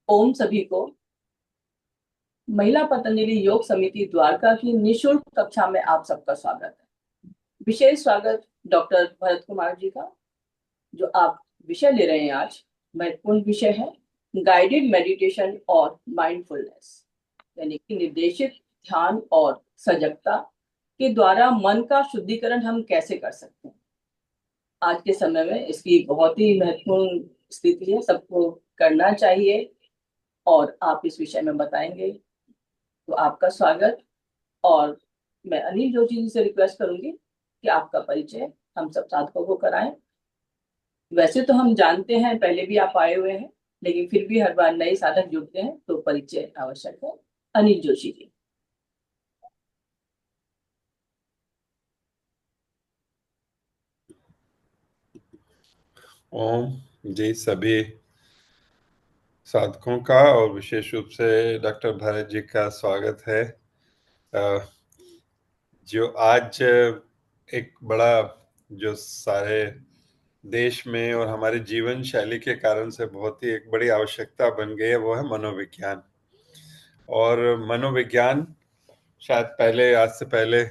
ओम सभी को महिला पतंजलि योग समिति द्वारका की निशुल्क कक्षा में आप सबका स्वागत है। विशेष स्वागत डॉक्टर भरत कुमार जी का। जो आप विषय ले रहे हैं आज, महत्वपूर्ण विषय है गाइडेड मेडिटेशन और माइंडफुलनेस, यानी कि निर्देशित ध्यान और सजगता के द्वारा मन का शुद्धिकरण हम कैसे कर सकते हैं। आज के समय में इसकी बहुत ही महत्वपूर्ण स्थिति है, सबको करना चाहिए और आप इस विषय में बताएंगे, तो आपका स्वागत। और मैं अनिल जोशी जी से रिक्वेस्ट करूंगी कि आपका परिचय हम सब साधकों को कराएं। वैसे तो हम जानते हैं, पहले भी आप आए हुए हैं, लेकिन फिर भी हर बार नए साधक जुड़ते हैं तो परिचय आवश्यक है। अनिल जोशी जी। ओम जी सभी साधकों का और विशेष रूप से डॉक्टर भरत जी का स्वागत है। अ, जो आज एक बड़ा जो सारे देश में और हमारे जीवन शैली के कारण से बहुत ही एक बड़ी आवश्यकता बन गई है, वो है मनोविज्ञान। और मनोविज्ञान शायद पहले, आज से पहले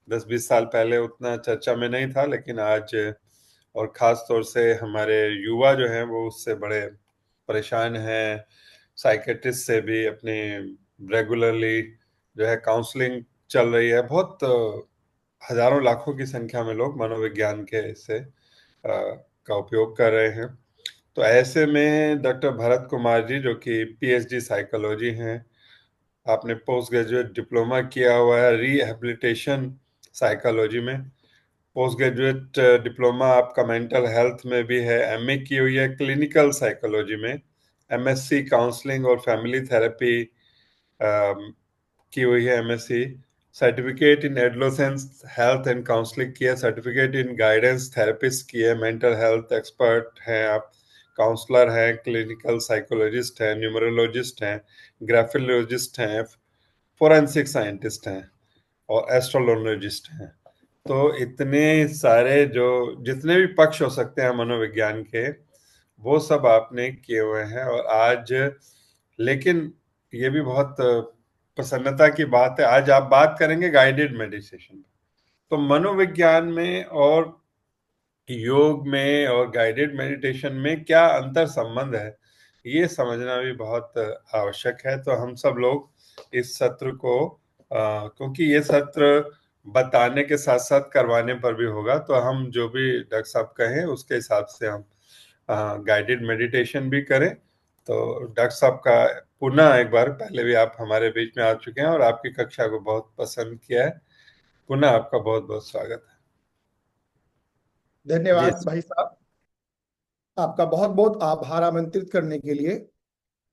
10-20 साल पहले उतना चर्चा में नहीं था, लेकिन आज और ख़ास तौर से हमारे युवा जो हैं वो उससे बड़े परेशान हैं। साइकेट्रिस्ट से भी अपनी रेगुलरली जो है काउंसलिंग चल रही है। बहुत हजारों लाखों की संख्या में लोग मनोविज्ञान के से का उपयोग कर रहे हैं। तो ऐसे में डॉक्टर भरत कुमार जी, जो कि पीएचडी साइकोलॉजी हैं, आपने पोस्ट ग्रेजुएट डिप्लोमा किया हुआ है रिहैबिलिटेशन साइकोलॉजी में। पोस्ट ग्रेजुएट डिप्लोमा आपका मेंटल हेल्थ में भी है, एमए की हुई है क्लिनिकल साइकोलॉजी में, एमएससी काउंसलिंग और फैमिली थेरेपी की हुई है, MSc certificate in adolescence health and counselling की है, सर्टिफिकेट इन गाइडेंस थेरेपिस्ट की है, मेंटल हेल्थ एक्सपर्ट हैं आप, काउंसलर हैं, क्लिनिकल साइकोलॉजिस्ट हैं, न्यूमरोलॉजिस्ट हैं, ग्राफोलॉजिस्ट हैं, फोरेंसिक साइंटिस्ट हैं और एस्ट्रोलॉजिस्ट हैं। तो इतने सारे जो जितने भी पक्ष हो सकते हैं मनोविज्ञान के, वो सब आपने किए हुए हैं। और आज लेकिन ये भी बहुत प्रसन्नता की बात है, आज आप बात करेंगे गाइडेड मेडिटेशन। तो मनोविज्ञान में और योग में और गाइडेड मेडिटेशन में क्या अंतर संबंध है, ये समझना भी बहुत आवश्यक है। तो हम सब लोग इस सत्र को क्योंकि ये सत्र बताने के साथ साथ करवाने पर भी होगा, तो हम जो भी डॉक्टर साहब कहें उसके हिसाब से हम गाइडेड मेडिटेशन भी करें। तो डॉक्टर साहब का पुनः एक बार, पहले भी आप हमारे बीच में आ चुके हैं और आपकी कक्षा को बहुत पसंद किया है। पुनः आपका बहुत बहुत स्वागत है जी। धन्यवाद भाई साहब, आपका बहुत बहुत आभार आमंत्रित करने के लिए।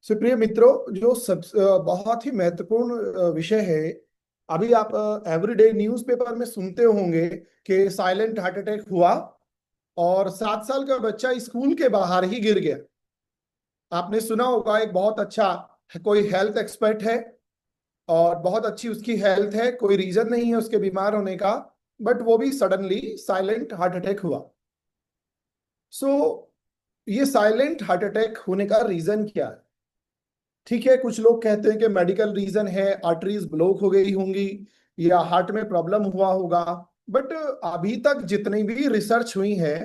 सुप्रिय मित्रों, जो सब बहुत ही महत्वपूर्ण विषय है। अभी आप एवरीडे न्यूज़पेपर में सुनते होंगे कि साइलेंट हार्ट अटैक हुआ और 7 साल का बच्चा स्कूल के बाहर ही गिर गया। आपने सुना होगा, एक बहुत अच्छा कोई हेल्थ एक्सपर्ट है और बहुत अच्छी उसकी हेल्थ है, कोई रीजन नहीं है उसके बीमार होने का, बट वो भी सडनली साइलेंट हार्ट अटैक हुआ। सो ये साइलेंट हार्ट अटैक होने का रीजन क्या है? ठीक है, कुछ लोग कहते हैं कि मेडिकल रीजन है, आर्टरीज ब्लॉक हो गई होंगी या हार्ट में प्रॉब्लम हुआ होगा। बट अभी तक जितनी भी रिसर्च हुई है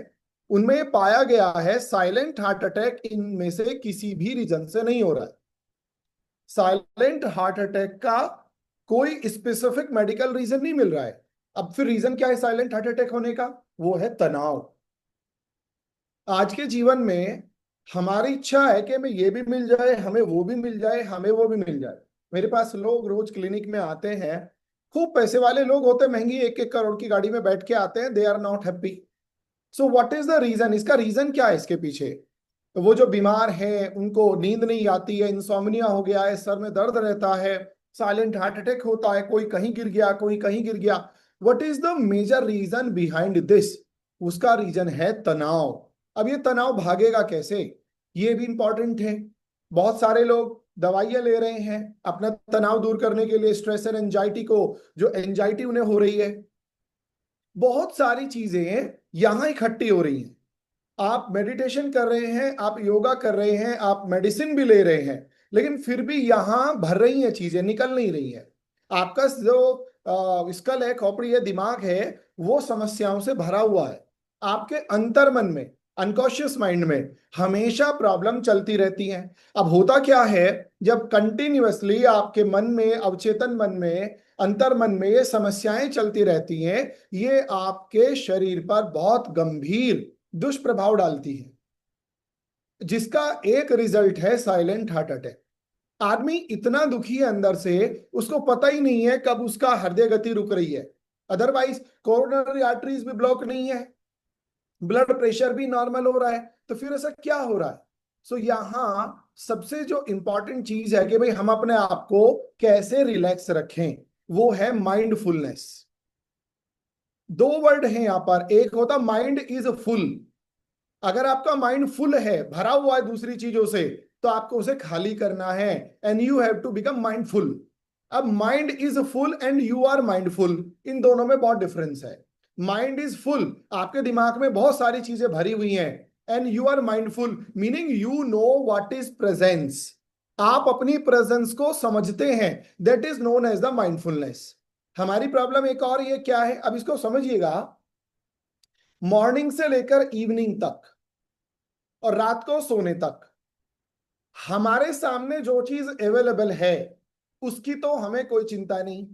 उनमें पाया गया है साइलेंट हार्ट अटैक इनमें से किसी भी रीजन से नहीं हो रहा है। साइलेंट हार्ट अटैक का कोई स्पेसिफिक मेडिकल रीजन नहीं मिल रहा है। अब फिर रीजन क्या है साइलेंट हार्ट अटैक होने का? वो है तनाव। आज के जीवन में हमारी इच्छा है कि हमें ये भी मिल जाए, हमें वो भी मिल जाए, हमें वो भी मिल जाए। मेरे पास लोग रोज क्लिनिक में आते हैं, खूब पैसे वाले लोग होते हैं, महंगी 1-1 करोड़ की गाड़ी में बैठ के आते हैं, they are not happy. So what is the reason? इसका रीजन क्या है इसके पीछे? तो वो जो बीमार हैं उनको नींद नहीं आती है, इंसोम्निया हो गया है, सर में दर्द रहता है, साइलेंट हार्ट अटैक होता है, कोई कहीं गिर गया, कोई कहीं गिर गया। What is the major reason behind this? उसका रीजन है तनाव। अब ये तनाव भागेगा कैसे, ये भी इंपॉर्टेंट है। बहुत सारे लोग दवाइयां ले रहे हैं अपना तनाव दूर करने के लिए, स्ट्रेस एंड एंजाइटी को, जो एंजाइटी उन्हें हो रही है। बहुत सारी चीजें यहां इकट्ठी हो रही हैं। आप मेडिटेशन कर रहे हैं, आप योगा कर रहे हैं, आप मेडिसिन भी ले रहे हैं, लेकिन फिर भी यहां भर रही हैं चीजें, निकल नहीं रही है। आपका जो स्कल है, खोपड़ी है, दिमाग है, वो समस्याओं से भरा हुआ है। आपके अंतर मन में, अनकॉन्शियस माइंड में हमेशा प्रॉब्लम चलती रहती है। अब होता क्या है, जब कंटिन्यूअसली आपके मन में, अवचेतन मन में, अंतर मन में ये समस्याएं चलती रहती हैं, ये आपके शरीर पर बहुत गंभीर दुष्प्रभाव डालती है, जिसका एक रिजल्ट है साइलेंट हार्ट अटैक। आदमी इतना दुखी है अंदर से, उसको पता ही नहीं है कब उसका हृदय गति रुक रही है। अदरवाइज कोरोनरी आर्टरीज भी ब्लॉक नहीं है, ब्लड प्रेशर भी नॉर्मल हो रहा है, तो फिर ऐसा क्या हो रहा है? सो यहां सबसे जो इंपॉर्टेंट चीज है कि भाई हम अपने आप को कैसे रिलैक्स रखें, वो है माइंडफुलनेस। दो वर्ड हैं यहां पर, एक होता माइंड इज फुल। अगर आपका माइंड फुल है, भरा हुआ है दूसरी चीजों से, तो आपको उसे खाली करना है, and you have to become mindful. अब mind is full and you are mindful, इन दोनों में बहुत डिफरेंस है। माइंड इज फुल, आपके दिमाग में बहुत सारी चीजें भरी हुई हैं, and you are mindful meaning you know what is presence. आप अपनी प्रेजेंस को समझते हैं, that is known as the mindfulness. हमारी प्रॉब्लम एक और ये क्या है, अब इसको समझिएगा। मॉर्निंग से लेकर इवनिंग तक और रात को सोने तक हमारे सामने जो चीज अवेलेबल है, उसकी तो हमें कोई चिंता नहीं,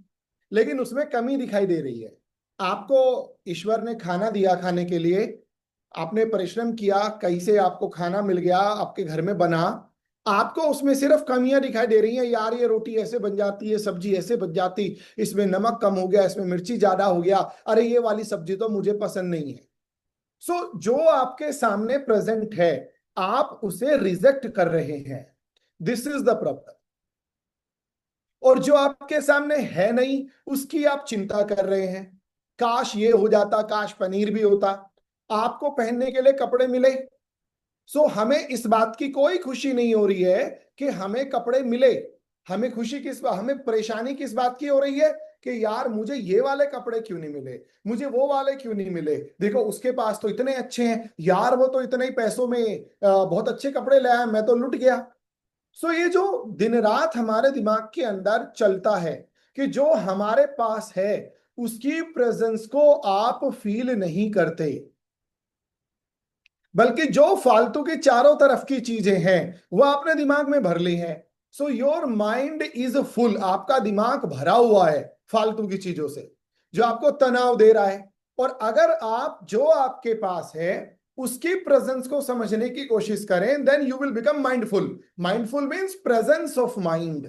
लेकिन उसमें कमी दिखाई दे रही है। आपको ईश्वर ने खाना दिया खाने के लिए, आपने परिश्रम किया, कहीं से आपको खाना मिल गया, आपके घर में बना, आपको उसमें सिर्फ कमियां दिखाई दे रही हैं। यार ये रोटी ऐसे बन जाती है, सब्जी ऐसे बन जाती, इसमें नमक कम हो गया, इसमें मिर्ची ज्यादा हो गया, अरे ये वाली सब्जी तो मुझे पसंद नहीं है। जो आपके सामने प्रेजेंट है, आप उसे रिजेक्ट कर रहे हैं, दिस इज द प्रॉब्लम। और जो आपके सामने है नहीं, उसकी आप चिंता कर रहे हैं। काश ये हो जाता, काश पनीर भी होता, आपको पहनने के लिए कपड़े मिले। हमें इस बात की कोई खुशी नहीं हो रही है कि हमें कपड़े मिले। हमें खुशी हमें परेशानी किस बात की हो रही है कि यार मुझे ये वाले कपड़े क्यों नहीं मिले, मुझे वो वाले क्यों नहीं मिले, देखो उसके पास तो इतने अच्छे हैं यार, वो तो इतने ही पैसों में बहुत अच्छे कपड़े ले आया, मैं तो लुट गया। ये जो दिन रात हमारे दिमाग के अंदर चलता है कि जो हमारे पास है उसकी प्रेजेंस को आप फील नहीं करते, बल्कि जो फालतू की चारों तरफ की चीजें हैं वह अपने दिमाग में भर ली हैं। योर माइंड इज फुल, आपका दिमाग भरा हुआ है फालतू की चीजों से जो आपको तनाव दे रहा है। और अगर आप जो आपके पास है उसकी प्रेजेंस को समझने की कोशिश करें, then you will become mindful. Mindful means presence of mind.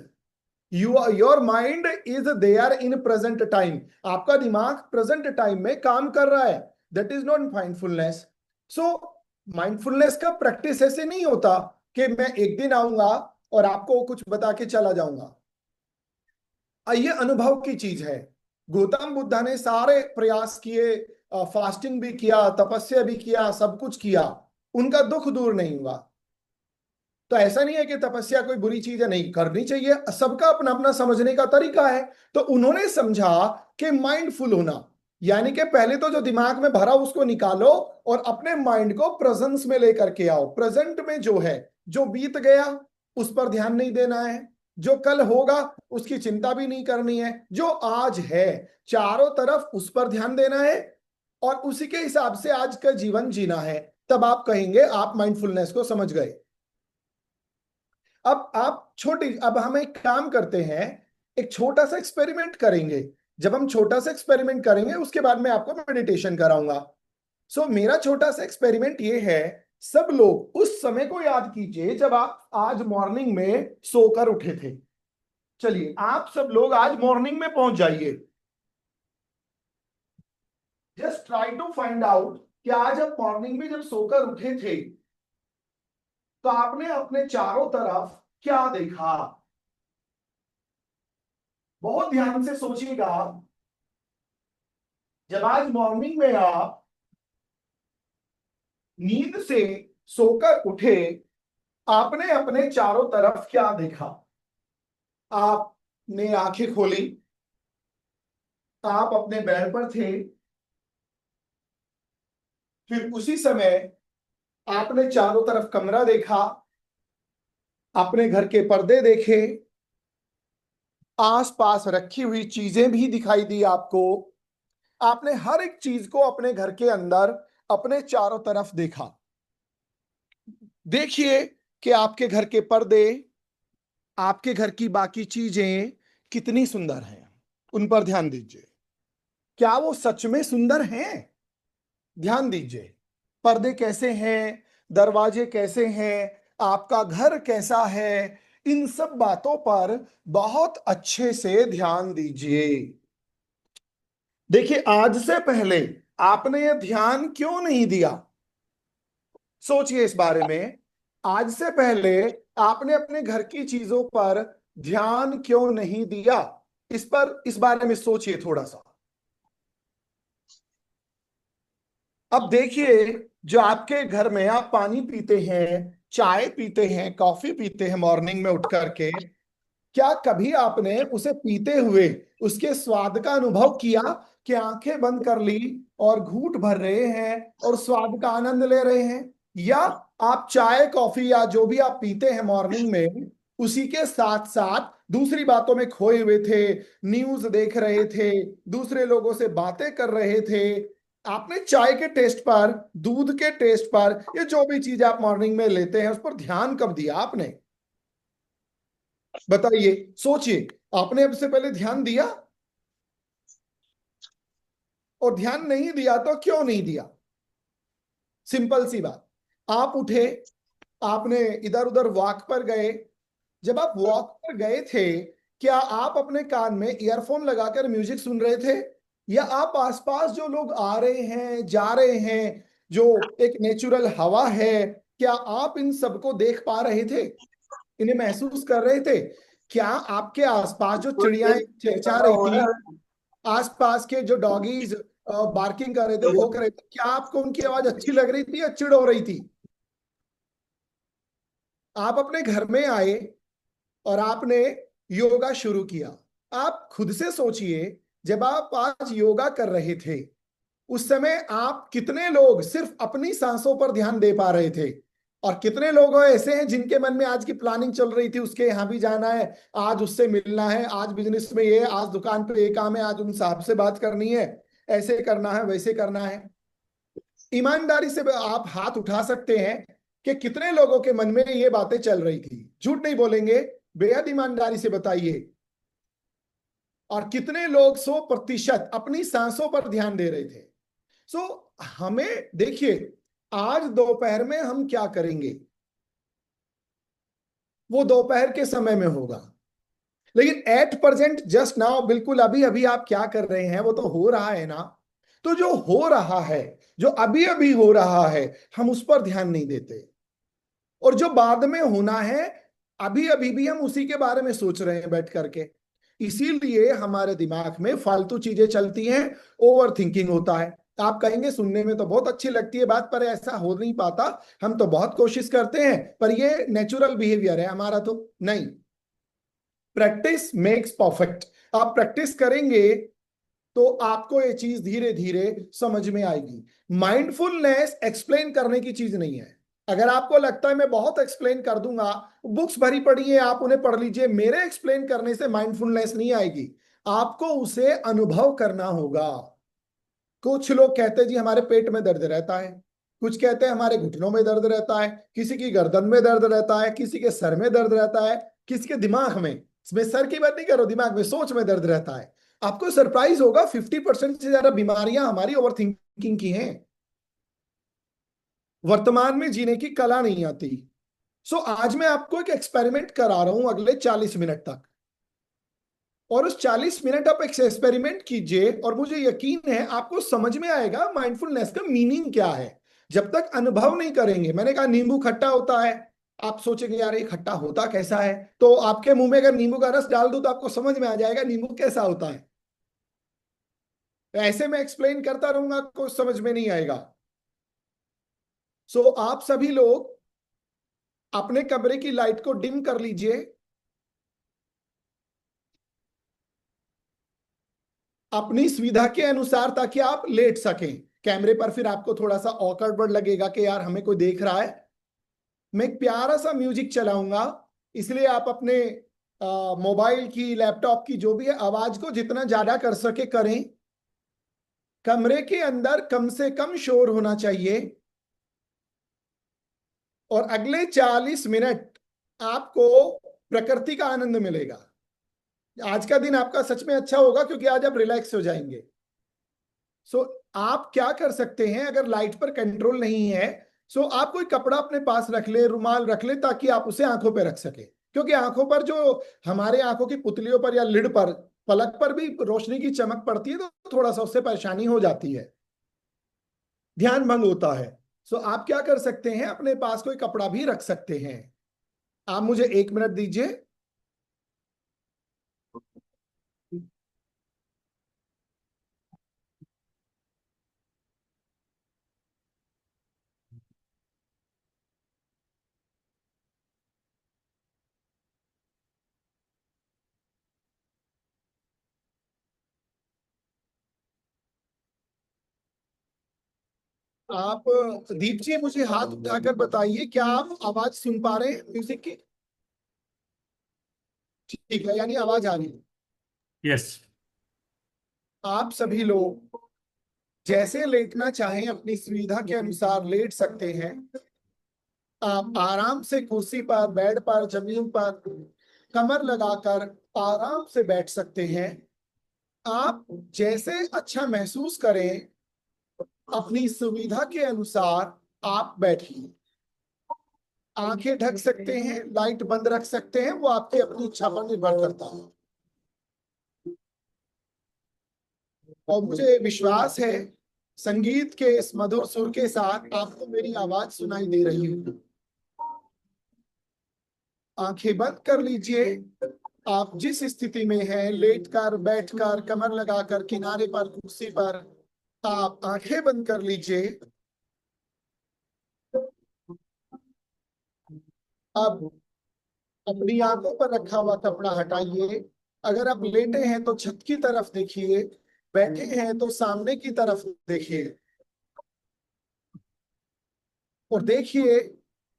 Your mind is there in present time, आपका दिमाग प्रेजेंट टाइम में काम कर रहा है, that is not mindfulness. So mindfulness का प्रैक्टिस ऐसे नहीं होता कि मैं एक दिन आऊंगा और आपको कुछ बता के चला जाऊंगा। ये अनुभव की चीज है। गौतम बुद्ध ने सारे प्रयास किए, फास्टिंग भी किया, तपस्या भी किया, सब कुछ किया, उनका दुख दूर नहीं हुआ। तो ऐसा नहीं है कि तपस्या कोई बुरी चीज है, नहीं करनी चाहिए, सबका अपना अपना समझने का तरीका है। तो उन्होंने समझा कि माइंडफुल होना यानी कि पहले तो जो दिमाग में भरा उसको निकालो और अपने माइंड को प्रेजेंस में लेकर के आओ। प्रेजेंट में जो है, जो बीत गया उस पर ध्यान नहीं देना है, जो कल होगा उसकी चिंता भी नहीं करनी है, जो आज है चारों तरफ उस पर ध्यान देना है और उसी के हिसाब से आज का जीवन जीना है। तब आप कहेंगे आप माइंडफुलनेस को समझ गए। अब हम एक काम करते हैं, एक छोटा सा एक्सपेरिमेंट करेंगे। जब हम छोटा सा एक्सपेरिमेंट करेंगे उसके बाद मैं आपको मेडिटेशन कराऊंगा। मेरा छोटा सा एक्सपेरिमेंट ये है, सब लोग उस समय को याद कीजिए जब आप आज मॉर्निंग में सोकर उठे थे। चलिए आप सब लोग आज मॉर्निंग में पहुंच जाइए। Just try to find out कि आज आप मॉर्निंग में जब सोकर उठे थे तो आपने अपने चारों तरफ क्या देखा। बहुत ध्यान से सोचिएगा। जब आज मॉर्निंग में आप नींद से सोकर उठे, आपने अपने चारों तरफ क्या देखा। आपने आंखें खोली, आप अपने बेड पर थे, फिर उसी समय आपने चारों तरफ कमरा देखा, अपने घर के पर्दे देखे, आसपास रखी हुई चीजें भी दिखाई दी आपको। आपने हर एक चीज को अपने घर के अंदर, अपने चारों तरफ देखा। देखिए कि आपके घर के पर्दे, आपके घर की बाकी चीजें कितनी सुंदर हैं। उन पर ध्यान दीजिए। क्या वो सच में सुंदर हैं? ध्यान दीजिए। पर्दे कैसे हैं, दरवाजे कैसे हैं, आपका घर कैसा है, इन सब बातों पर बहुत अच्छे से ध्यान दीजिए। देखिए, आज से पहले आपने ये ध्यान क्यों नहीं दिया? सोचिए इस बारे में। आज से पहले आपने अपने घर की चीजों पर ध्यान क्यों नहीं दिया? इस बारे में सोचिए थोड़ा सा। अब देखिए, जो आपके घर में आप पानी पीते हैं, चाय पीते हैं, कॉफी पीते हैं मॉर्निंग में उठ करके, क्या कभी आपने उसे पीते हुए उसके स्वाद का अनुभव किया कि आंखें बंद कर ली और घूंट भर रहे हैं और स्वाद का आनंद ले रहे हैं? या आप चाय कॉफी या जो भी आप पीते हैं मॉर्निंग में, उसी के साथ साथ दूसरी बातों में खोए हुए थे, न्यूज देख रहे थे, दूसरे लोगों से बातें कर रहे थे? आपने चाय के टेस्ट पर, दूध के टेस्ट पर, ये जो भी चीज आप मॉर्निंग में लेते हैं उस पर ध्यान कब दिया आपने? बताइए, सोचिए। आपने अब से पहले ध्यान दिया? और ध्यान नहीं दिया तो क्यों नहीं दिया? सिंपल सी बात। आप उठे, आपने इधर उधर वॉक पर गए। जब आप वॉक पर गए थे, क्या आप अपने कान में ईयरफोन लगाकर म्यूजिक सुन रहे थे? या आप आसपास जो लोग आ रहे हैं, जा रहे हैं, जो एक नेचुरल हवा है, क्या आप इन सबको देख पा रहे थे? इन्हें महसूस कर रहे थे? क्या आपके आसपास जो चिड़ियाएं चहचहा रही थी, आसपास के जो डॉगीज बार्किंग कर रहे थे, भौंक रहे थे, क्या आपको उनकी आवाज अच्छी लग रही थी या चिढ़ हो रही थी? आप अपने घर में आए और आपने योगा शुरू किया। आप खुद से सोचिए, जब आप आज योगा कर रहे थे, उस समय आप कितने लोग सिर्फ अपनी सांसों पर ध्यान दे पा रहे थे? और कितने लोग ऐसे हैं जिनके मन में आज की प्लानिंग चल रही थी, उसके यहां भी जाना है, आज उससे मिलना है, आज बिजनेस में ये, आज दुकान पे ये काम है, आज उन साहब से बात करनी है, ऐसे करना है, वैसे करना है। ईमानदारी से आप हाथ उठा सकते हैं कि कितने लोगों के मन में ये बातें चल रही थी? झूठ नहीं बोलेंगे, बेहद ईमानदारी से बताइए। और कितने लोग 100% अपनी सांसों पर ध्यान दे रहे थे? सो हमें देखिए, आज दोपहर में हम क्या करेंगे वो दोपहर के समय में होगा, लेकिन एट प्रेजेंट जस्ट नाउ, बिल्कुल अभी अभी आप क्या कर रहे हैं वो तो हो रहा है ना। तो जो हो रहा है, जो अभी अभी हो रहा है, हम उस पर ध्यान नहीं देते। और जो बाद में होना है, अभी अभी भी हम उसी के बारे में सोच रहे हैं बैठ करके। इसीलिए हमारे दिमाग में फालतू चीजें चलती हैं, ओवर थिंकिंग होता है। आप कहेंगे सुनने में तो बहुत अच्छी लगती है बात, पर ऐसा हो नहीं पाता। हम तो बहुत कोशिश करते हैं, पर ये नेचुरल बिहेवियर है हमारा तो नहीं। Practice makes perfect. आप प्रैक्टिस करेंगे तो आपको ये चीज धीरे धीरे समझ में आएगी। माइंडफुलनेस एक्सप्लेन करने की चीज नहीं है। अगर आपको लगता है मैं बहुत एक्सप्लेन कर दूंगा, बुक्स भरी पड़ी है, आप उन्हें पढ़ लीजिए, मेरे एक्सप्लेन करने से माइंडफुलनेस नहीं आएगी। आपको उसे अनुभव करना होगा। कुछ लोग कहते हैं जी हमारे पेट में दर्द रहता है, कुछ कहते हैं हमारे घुटनों में दर्द रहता है, किसी की गर्दन में दर्द रहता है, किसी के सर में दर्द रहता है, किसी के दिमाग में, इसमें सर की बात नहीं कर रहा, दिमाग में, सोच में दर्द रहता है। आपको सरप्राइज होगा, 50% से ज्यादा बीमारियां हमारी ओवर थिंकिंग की हैं। वर्तमान में जीने की कला नहीं आती। सो आज मैं आपको एक एक्सपेरिमेंट करा रहा हूं अगले 40 मिनट तक, और उस 40 मिनट आप एक्सपेरिमेंट कीजिए और मुझे यकीन है आपको समझ में आएगा माइंडफुलनेस का मीनिंग क्या है। जब तक अनुभव नहीं करेंगे, मैंने कहा नींबू खट्टा होता है, आप सोचेंगे यार ये खट्टा होता कैसा है, तो आपके मुंह में अगर नींबू का रस डाल दूं तो आपको समझ में आ जाएगा नींबू कैसा होता है। ऐसे में एक्सप्लेन करता रहूंगा, आपको समझ में नहीं आएगा। सो आप सभी लोग अपने कमरे की लाइट को डिम कर लीजिए, अपनी सुविधा के अनुसार, ताकि आप लेट सकें कैमरे पर। फिर आपको थोड़ा सा ऑकवर्ड लगेगा कि यार हमें कोई देख रहा है। मैं एक प्यारा सा म्यूजिक चलाऊंगा, इसलिए आप अपने मोबाइल की, लैपटॉप की, जो भी है, आवाज को जितना ज्यादा कर सके करें। कमरे के अंदर कम से कम शोर होना चाहिए। और अगले 40 मिनट आपको प्रकृति का आनंद मिलेगा। आज का दिन आपका सच में अच्छा होगा, क्योंकि आज आप रिलैक्स हो जाएंगे। सो आप क्या कर सकते हैं, अगर लाइट पर कंट्रोल नहीं है, सो आप कोई कपड़ा अपने पास रख ले, रुमाल रख ले, ताकि आप उसे आंखों पे रख सके। क्योंकि आंखों पर, जो हमारे आंखों की पुतलियों पर या लिड पर, पलक पर भी रोशनी की चमक पड़ती है, तो थोड़ा सा उससे परेशानी हो जाती है, ध्यान भंग होता है। सो आप क्या कर सकते हैं, अपने पास कोई कपड़ा भी रख सकते हैं। आप मुझे 1 मिनट दीजिए। आप, दीप जी, मुझे हाथ उठाकर बताइए, क्या आप आवाज सुन पा रहे हैं म्यूजिक की? ठीक है, यानी आवाज आ रही है। यस। आप सभी लोग जैसे लेटना चाहें अपनी सुविधा के अनुसार लेट सकते हैं। आप आराम से कुर्सी पर, बेड पर, जमीन पर कमर लगाकर आराम से बैठ सकते हैं। आप जैसे अच्छा महसूस करें, अपनी सुविधा के अनुसार आप बैठिए। आंखें ढक सकते हैं, लाइट बंद रख सकते हैं, वो आपकी अपनी इच्छा पर निर्भर करता है। और मुझे विश्वास है, संगीत के इस मधुर सुर के साथ आपको मेरी आवाज सुनाई दे रही होगी। आंखें बंद कर लीजिए। आप जिस स्थिति में हैं, लेटकर, बैठकर, कमर लगाकर, किनारे पर, कुर्सी पर, आप आंखें बंद कर लीजिए। अब अपनी आंखों पर रखा हुआ कपड़ा हटाइए। अगर आप लेटे हैं तो छत की तरफ देखिए, बैठे हैं तो सामने की तरफ देखिए, और देखिए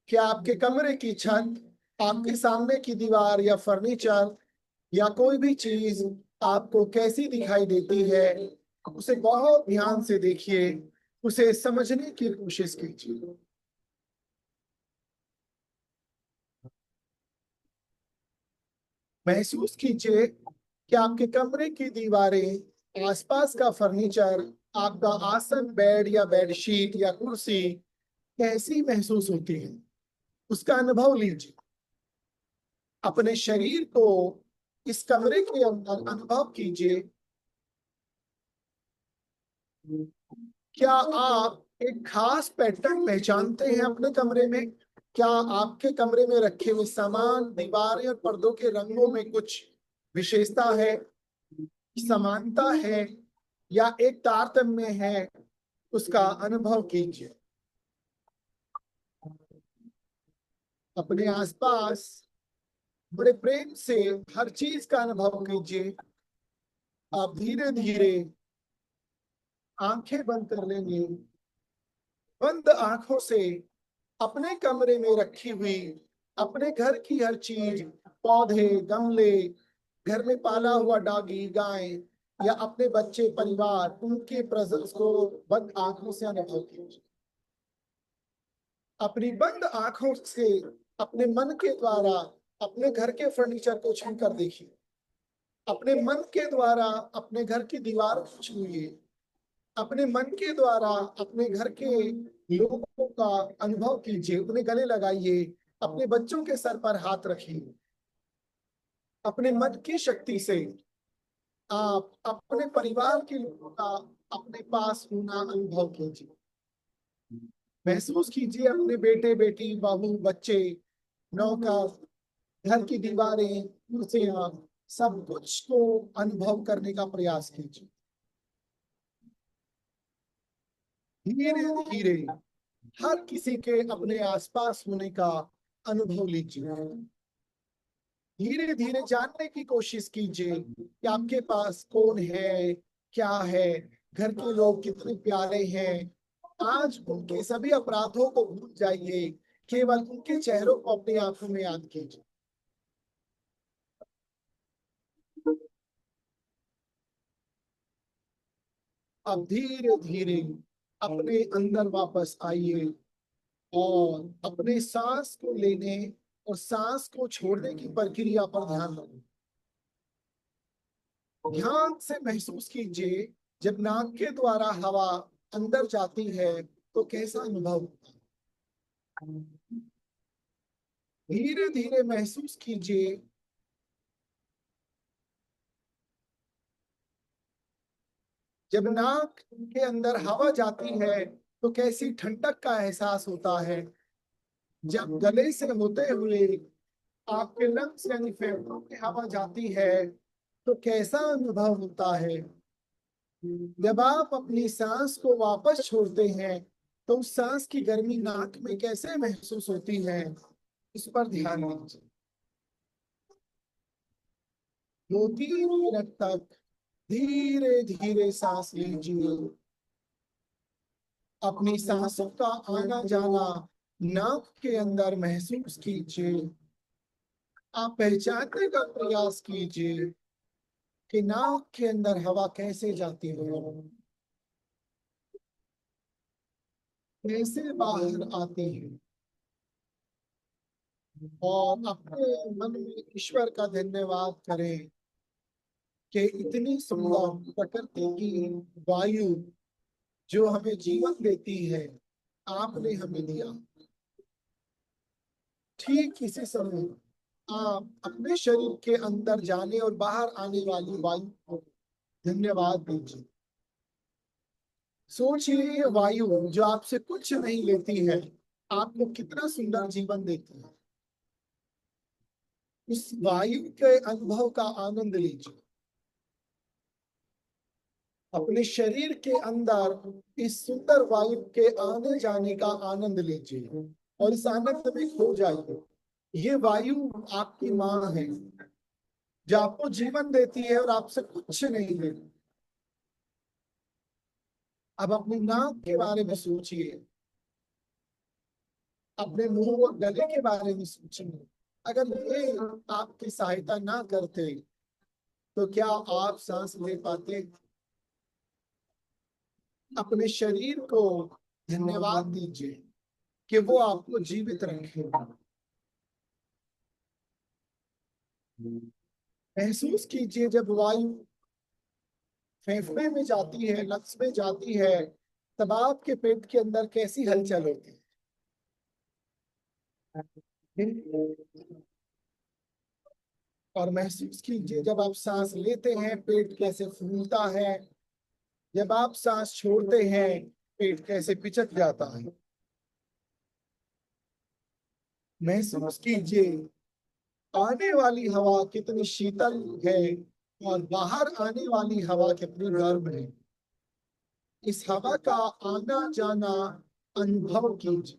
कि आपके कमरे की छत, आपके सामने की दीवार या फर्नीचर या कोई भी चीज आपको कैसी दिखाई देती है। उसे बहुत ध्यान से देखिए, उसे समझने की कोशिश कीजिए। महसूस कीजिए कि आपके कमरे की दीवारें, आसपास का फर्नीचर, आपका आसन, बेड या बेडशीट या कुर्सी कैसी महसूस होती है, उसका अनुभव लीजिए। अपने शरीर को इस कमरे के अंदर अनुभव कीजिए। क्या आप एक खास पैटर्न पहचानते हैं अपने कमरे में? क्या आपके कमरे में रखे हुए सामान, दीवारें और पर्दों के रंगों में कुछ विशेषता है, समानता है, या एक तारतम्य है? उसका अनुभव कीजिए। अपने आसपास बड़े प्रेम से हर चीज का अनुभव कीजिए। आप धीरे धीरे आंखें बंद कर लेंगे। बंद आंखों से अपने कमरे में रखी हुई अपने घर की हर चीज, पौधे, गमले, घर में पाला हुआ डॉगी, गाय या अपने बच्चे, परिवार, उनके प्रेजेंस को बंद आंखों से अनुभव कीजिए। अपनी बंद आंखों से अपने मन के द्वारा अपने घर के फर्नीचर को छूकर देखिए। अपने मन के द्वारा अपने घर की दीवार को छूइए। अपने मन के द्वारा अपने घर के लोगों का अनुभव कीजिए, उन्हें गले लगाइए। अपने बच्चों के सर पर हाथ रखिए। अपने मन की शक्ति से आप अपने परिवार के लोगों का अपने पास होना अनुभव कीजिए। महसूस कीजिए अपने बेटे, बेटी, बहू, बच्चे, नौकर, घर की दीवारें, कुर्सियां, सब कुछ को अनुभव करने का प्रयास कीजिए। धीरे धीरे हर किसी के अपने आसपास होने का अनुभव लीजिए। धीरे धीरे जानने की कोशिश कीजिए कि आपके पास कौन है, क्या है, घर के लोग कितने प्यारे हैं। आज उनके सभी अपराधों को भूल जाइए, केवल उनके चेहरों को अपनी आंखों में याद कीजिए। अब धीरे धीरे अपने अंदर वापस आइए और अपने सांस को लेने और सांस को छोड़ने की प्रक्रिया पर ध्यान दो। ध्यान से महसूस कीजिए, जब नाक के द्वारा हवा अंदर जाती है तो कैसा अनुभव होता है। धीरे धीरे महसूस कीजिए, जब नाक के अंदर हवा जाती है तो कैसी ठंडक का एहसास होता है। जब गले से होते हुए आपके लंग्स यानी फेफड़ों में हवा जाती है तो कैसा अनुभव होता है। जब आप अपनी सांस को वापस छोड़ते हैं तो उस सांस की गर्मी नाक में कैसे महसूस होती है, इस पर ध्यान दीजिए। 2-3 मिनट तक धीरे धीरे सांस लीजिए। अपनी सांसों का आना जाना नाक के अंदर महसूस कीजिए। आप पहचानने का प्रयास कीजिए कि नाक के अंदर हवा कैसे जाती है, कैसे बाहर आती है। और अपने मन में ईश्वर का धन्यवाद करें कि इतनी सुंदर प्रकृति की वायु जो हमें जीवन देती है, आपने हमें दिया। ठीक इसी समय आप अपने शरीर के अंदर जाने और बाहर आने वाली वायु को धन्यवाद दीजिए। सोचिए, ये वायु जो आपसे कुछ नहीं लेती है, आपको कितना सुंदर जीवन देती है। इस वायु के अनुभव का आनंद लीजिए। अपने शरीर के अंदर इस सुंदर वायु के आने जाने का आनंद लीजिए और इस आनंद में खो जाइए। ये वायु आपकी माँ है जो आपको जीवन देती है और आपसे कुछ नहीं लेती। अब अपनी नाक के बारे में सोचिए, अपने मुंह और गले के बारे में सोचिए। अगर ये आपकी सहायता ना करते तो क्या आप सांस ले पाते। अपने शरीर को धन्यवाद दीजिए कि वो आपको जीवित रखे। महसूस कीजिए, जब वायु फेफड़े में जाती है, लंग्स में जाती है, तब आपके पेट के अंदर कैसी हलचल होती है। और महसूस कीजिए, जब आप सांस लेते हैं पेट कैसे फूलता है, जब आप सांस छोड़ते हैं पेट कैसे पिचक जाता है। महसूस कीजिए, आने वाली हवा कितनी शीतल है और बाहर आने वाली हवा कितनी गर्म है। इस हवा का आना जाना अनुभव कीजिए।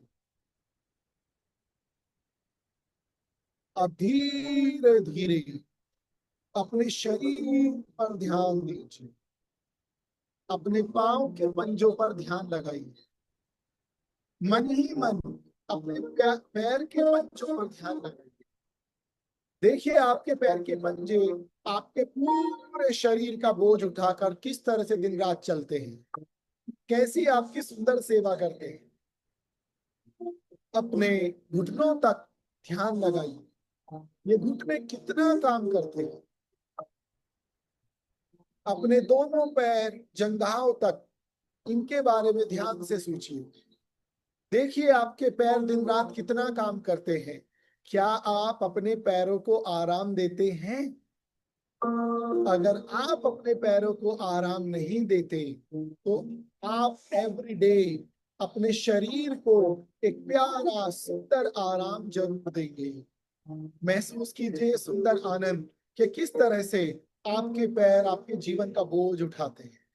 अब धीरे धीरे अपने शरीर पर ध्यान दीजिए। अपने पांव के पंजों पर ध्यान लगाइए। मन ही मन अपने पैर के पंजों पर ध्यान लगाइए। देखिए, आपके पैर के पंजे आपके पूरे शरीर का बोझ उठाकर किस तरह से दिन रात चलते हैं, कैसी आपकी सुंदर सेवा करते हैं। अपने घुटनों तक ध्यान लगाइए, ये घुटने कितना काम करते हैं। अपने दोनों पैर जंघाओं तक, इनके बारे में ध्यान से सोचिए। देखिए, आपके पैर दिन रात कितना काम करते हैं। क्या आप अपने पैरों को आराम देते हैं। अगर आप अपने पैरों को आराम नहीं देते तो आप एवरी डे अपने शरीर को एक प्यारा सुंदर आराम जरूर देंगे। महसूस कीजिए सुंदर आनंद कि किस तरह से आपके पैर आपके जीवन का बोझ उठाते हैं।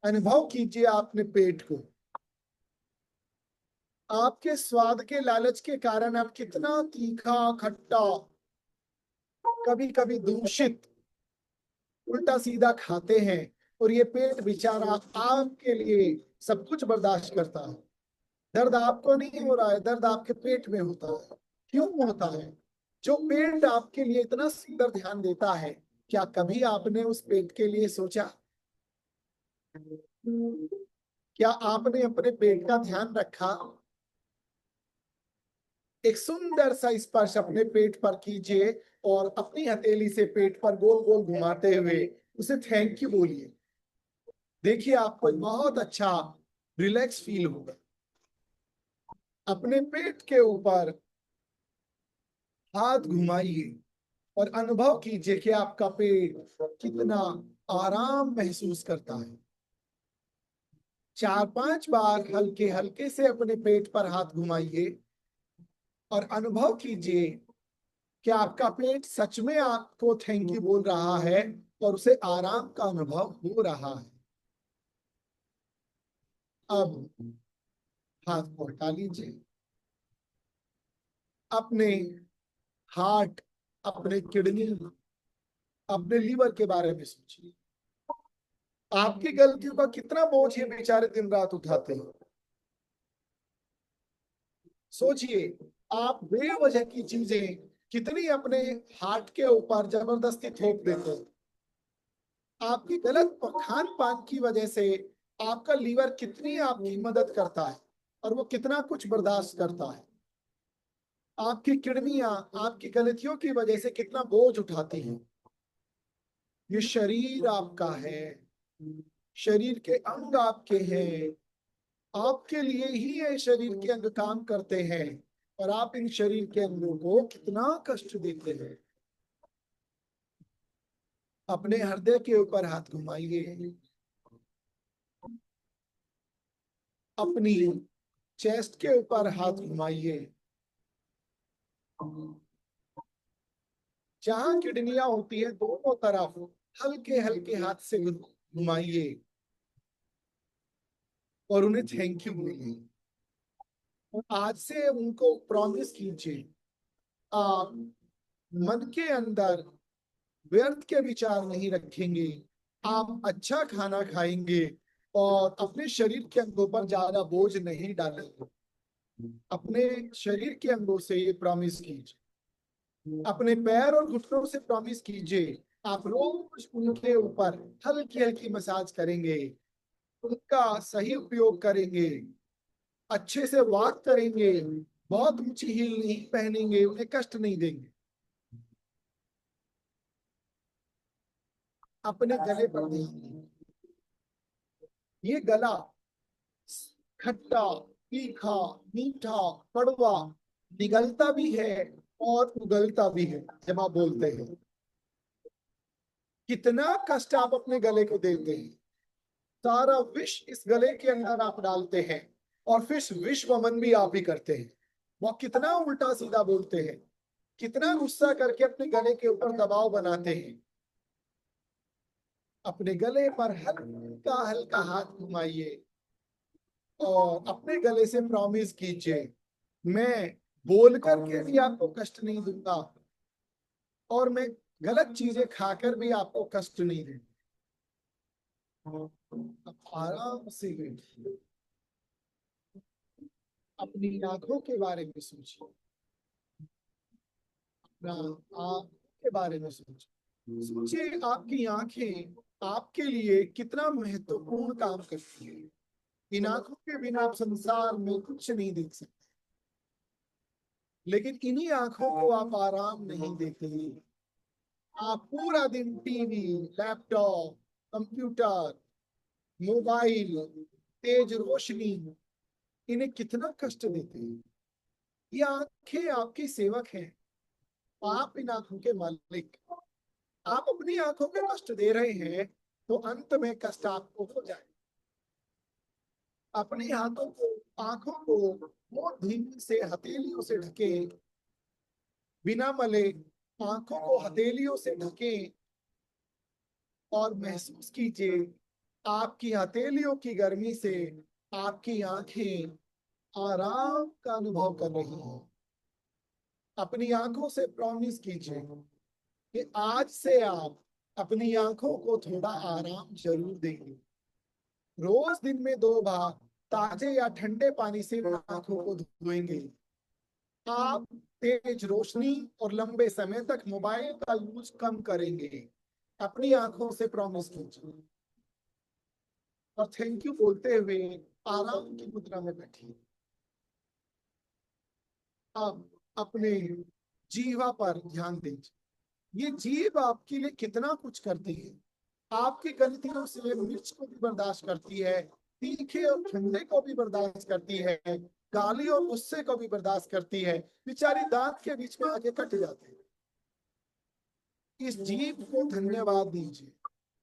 अनुभव कीजिए आपने पेट को। आपके स्वाद के लालच के कारण आप कितना तीखा, खट्टा, कभी कभी दूषित, उल्टा सीधा खाते हैं और ये पेट बेचारा आपके लिए सब कुछ बर्दाश्त करता है। दर्द आपको नहीं हो रहा है, दर्द आपके पेट में होता है। क्यों होता है। जो पेट आपके लिए इतना सुंदर ध्यान देता है, क्या कभी आपने उस पेट के लिए सोचा क्या आपने अपने पेट का ध्यान रखा? एक सुंदर सा स्पर्श अपने पेट पर कीजिए और अपनी हथेली से पेट पर गोल गोल घुमाते हुए उसे थैंक यू बोलिए। देखिए आपको बहुत अच्छा रिलैक्स फील होगा। अपने पेट के ऊपर हाथ घुमाइए और अनुभव कीजिए कि आपका पेट कितना आराम महसूस करता है। 4-5 बार हल्के हल्के से अपने पेट पर हाथ घुमाइए और अनुभव कीजिए कि आपका पेट सच में आपको थैंक यू बोल रहा है और उसे आराम का अनुभव हो रहा है। अब हाथ को हटा लीजिए। अपने हार्ट, अपने किडनी, अपने लीवर के बारे में सोचिए। आपकी गलतियों का कितना बोझ ये बेचारे दिन रात उठाते हैं। सोचिए आप बेवजह की चीजें कितनी अपने हार्ट के ऊपर जबरदस्ती थोप देते हैं। आपकी गलत खान पान की वजह से आपका लीवर कितनी आपकी मदद करता है और वो कितना कुछ बर्दाश्त करता है। आपकी किडनियां आपकी गलतियों की वजह से कितना बोझ उठाती हैं। ये शरीर आपका है, शरीर के अंग आपके हैं, आपके लिए ही ये शरीर के अंग काम करते हैं और आप इन शरीर के अंगों को कितना कष्ट देते हैं। अपने हृदय के ऊपर हाथ घुमाइए। अपनी चेस्ट के ऊपर हाथ घुमाइए। जहां किडनियां होती है दोनों तरफ हल्के हल्के हाथ से घुमाइए और उन्हें थैंक यू बोलिए। और आज से उनको प्रॉमिस कीजिए आप मन के अंदर व्यर्थ के विचार नहीं रखेंगे। आप अच्छा खाना खाएंगे और अपने शरीर के अंगों पर ज्यादा बोझ नहीं डालेंगे। अपने शरीर के अंगों से ये प्रॉमिस कीजिए। अपने पैर और घुटनों से प्रॉमिस कीजिए आप रोज उनके ऊपर हल्की हल्की मसाज करेंगे, उनका सही उपयोग करेंगे, अच्छे से वॉक करेंगे, बहुत ऊंची हील नहीं पहनेंगे, उन्हें कष्ट नहीं देंगे। अपने गले पर ध्यान दें। ये गला खट्टा, तीखा, मीठा, कड़वा निगलता भी है और उगलता भी है जब आप बोलते हैं। कितना कष्ट आप अपने गले को देते हैं। सारा विष इस गले के अंदर आप डालते हैं और फिर विष वमन भी आप ही करते हैं। वो कितना उल्टा सीधा बोलते हैं, कितना गुस्सा करके अपने गले के ऊपर दबाव बनाते हैं। अपने गले पर हल्का हल्का हाथ घुमाइए और अपने गले से प्रॉमिस कीजिए मैं बोल करके भी आपको कष्ट नहीं दूंगा और मैं गलत चीजें खाकर भी आपको कष्ट नहीं दूंगा। अब आराम से बैठिए। अपनी आंखों के बारे में सोचिए, अपना आंखों के बारे में सोचिए। सोचिए आपकी आंखें आपके लिए कितना महत्वपूर्ण काम करती है। इन आंखों के बिना आप संसार में कुछ नहीं देख सकते, लेकिन इन्हीं आंखों को आप आराम नहीं देते। आप पूरा दिन टीवी, लैपटॉप, कंप्यूटर, मोबाइल, तेज रोशनी इन्हें कितना कष्ट देते हैं। ये आंखें आपकी सेवक हैं, आप इन आंखों के मालिक। आप अपनी आंखों में कष्ट दे रहे हैं तो अंत में कष्ट आपको हो जाए। अपनी हाथों को, आंखों को बहुत धीमी से हथेलियों से ढके, बिना मले आंखों को हथेलियों से ढके और महसूस कीजिए आपकी हथेलियों की गर्मी से आपकी आंखें आराम का अनुभव कर रही हैं। अपनी आंखों से प्रॉमिस कीजिए कि आज से आप अपनी आंखों को थोड़ा आराम जरूर देंगे। रोज दिन में 2 बार ताजे या ठंडे पानी से आंखों को धोएंगे। आप तेज रोशनी और लंबे समय तक मोबाइल का यूज कम करेंगे। अपनी आंखों से प्रॉमिस कीजिए। और थैंक यू बोलते हुए आराम की मुद्रा में बैठिए। अब अपने जीवा पर ध्यान दीजिए। ये जीभ आपके लिए कितना कुछ करती है। आपकी गलतियों से मिर्च को भी बर्दाश्त करती है, तीखे और ठंडे को भी बर्दाश्त करती है, गाली और गुस्से को भी बर्दाश्त करती है। बेचारी दांत के बीच में आके कट जाते हैं। इस जीभ को धन्यवाद दीजिए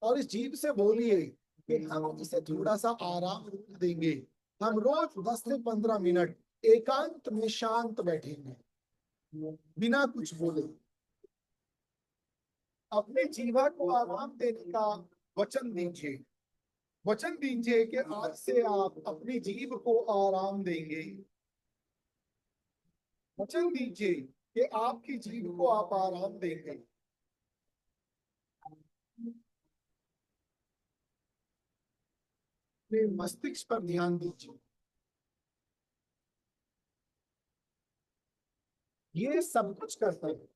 और इस जीभ से बोलिए कि हम इसे थोड़ा सा आराम देंगे। हम रोज 10 से 15 मिनट एकांत में शांत बैठेंगे बिना कुछ बोले। अपने जीवा को आराम देने का वचन दीजिए। वचन दीजिए कि आज से आप अपनी जीभ को आराम देंगे। वचन दीजिए कि आपकी जीभ को आप आराम देंगे। अपने मस्तिष्क पर ध्यान दीजिए। ये सब कुछ करता है।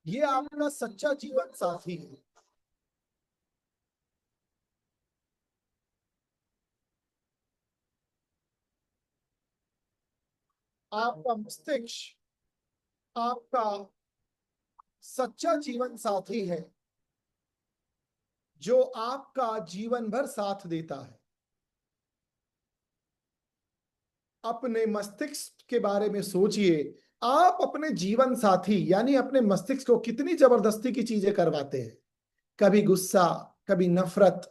ये आपका सच्चा जीवन साथी है। आपका मस्तिष्क आपका सच्चा जीवन साथी है जो आपका जीवन भर साथ देता है। अपने मस्तिष्क के बारे में सोचिए। आप अपने जीवन साथी यानी अपने मस्तिष्क को कितनी जबरदस्ती की चीजें करवाते हैं। कभी गुस्सा, कभी नफरत,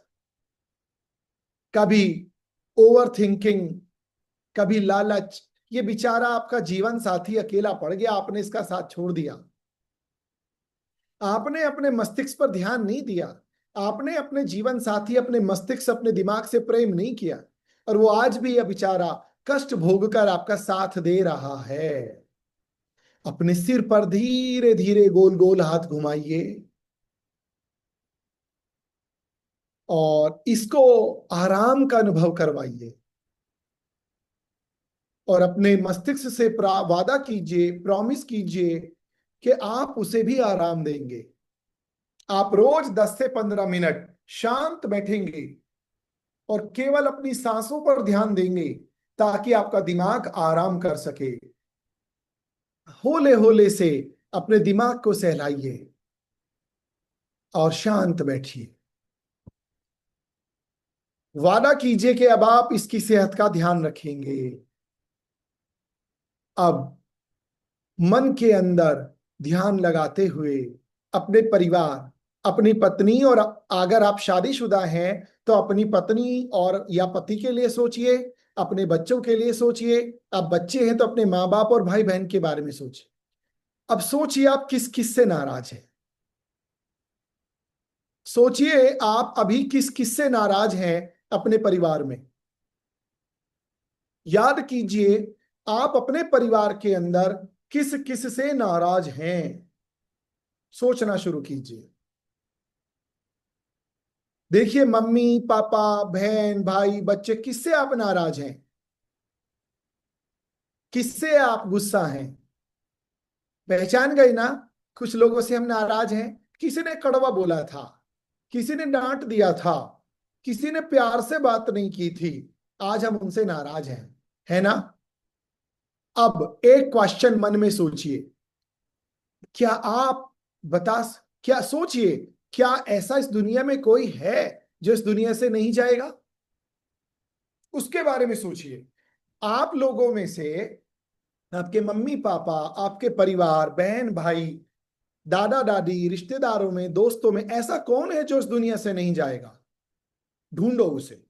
कभी ओवर थिंकिंग, कभी लालच। ये बेचारा आपका जीवन साथी अकेला पड़ गया, आपने इसका साथ छोड़ दिया। आपने अपने मस्तिष्क पर ध्यान नहीं दिया। आपने अपने जीवन साथी, अपने मस्तिष्क, अपने दिमाग से प्रेम नहीं किया और वो आज भी यह बेचारा कष्ट भोगकर आपका साथ दे रहा है। अपने सिर पर धीरे धीरे गोल गोल हाथ घुमाइए और इसको आराम का अनुभव करवाइए और अपने मस्तिष्क से वादा कीजिए, प्रॉमिस कीजिए कि आप उसे भी आराम देंगे। आप रोज 10 से 15 मिनट शांत बैठेंगे और केवल अपनी सांसों पर ध्यान देंगे ताकि आपका दिमाग आराम कर सके। होले होले से अपने दिमाग को सहलाइए और शांत बैठिए। वादा कीजिए कि अब आप इसकी सेहत का ध्यान रखेंगे। अब मन के अंदर ध्यान लगाते हुए अपने परिवार, अपनी पत्नी और अगर आप शादीशुदा हैं तो अपनी पत्नी और या पति के लिए सोचिए, अपने बच्चों के लिए सोचिए। आप बच्चे हैं तो अपने माँ बाप और भाई बहन के बारे में सोचिए। अब सोचिए आप किस किस से नाराज हैं। सोचिए आप अभी किस किस से नाराज हैं अपने परिवार में। याद कीजिए आप अपने परिवार के अंदर किस किस से नाराज हैं। सोचना शुरू कीजिए। देखिए मम्मी पापा, बहन भाई, बच्चे, किससे आप नाराज हैं, किससे आप गुस्सा हैं। पहचान गए ना। कुछ लोगों से हम नाराज हैं। किसी ने कड़वा बोला था, किसी ने डांट दिया था, किसी ने प्यार से बात नहीं की थी, आज हम उनसे नाराज हैं, है ना। अब एक क्वेश्चन मन में सोचिए। क्या आप बता क्या सोचिए, क्या ऐसा इस दुनिया में कोई है जो इस दुनिया से नहीं जाएगा। उसके बारे में सोचिए। आप लोगों में से आपके मम्मी पापा, आपके परिवार, बहन भाई, दादा दादी, रिश्तेदारों में, दोस्तों में ऐसा कौन है जो इस दुनिया से नहीं जाएगा। ढूंढो उसे,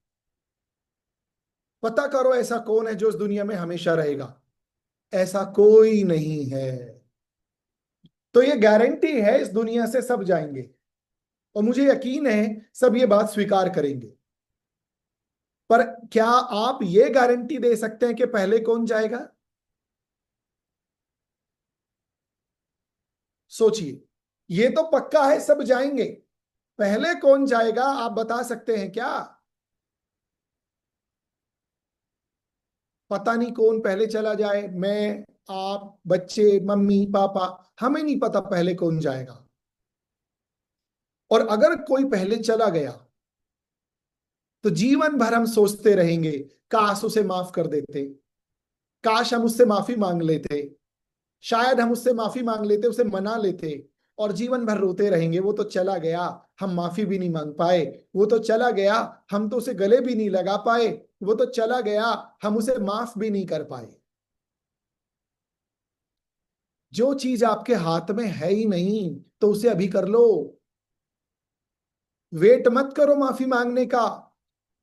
पता करो ऐसा कौन है जो इस दुनिया में हमेशा रहेगा। ऐसा कोई नहीं है। तो ये गारंटी है इस दुनिया से सब जाएंगे और मुझे यकीन है सब ये बात स्वीकार करेंगे। पर क्या आप ये गारंटी दे सकते हैं कि पहले कौन जाएगा। सोचिए। ये तो पक्का है सब जाएंगे, पहले कौन जाएगा आप बता सकते हैं क्या। पता नहीं कौन पहले चला जाए, मैं, आप, बच्चे, मम्मी पापा, हमें नहीं पता पहले कौन जाएगा। और अगर कोई पहले चला गया तो जीवन भर हम सोचते रहेंगे, काश उसे माफ कर देते, काश हम उससे माफी मांग लेते, शायद हम उससे माफी मांग लेते, उसे मना लेते, और जीवन भर रोते रहेंगे, वो तो चला गया, हम माफी भी नहीं मांग पाए, वो तो चला गया, हम तो उसे गले भी नहीं लगा पाए, वो तो चला गया, हम उसे माफ भी नहीं कर पाए। जो चीज आपके हाथ में है ही नहीं तो उसे अभी कर लो। वेट मत करो माफी मांगने का,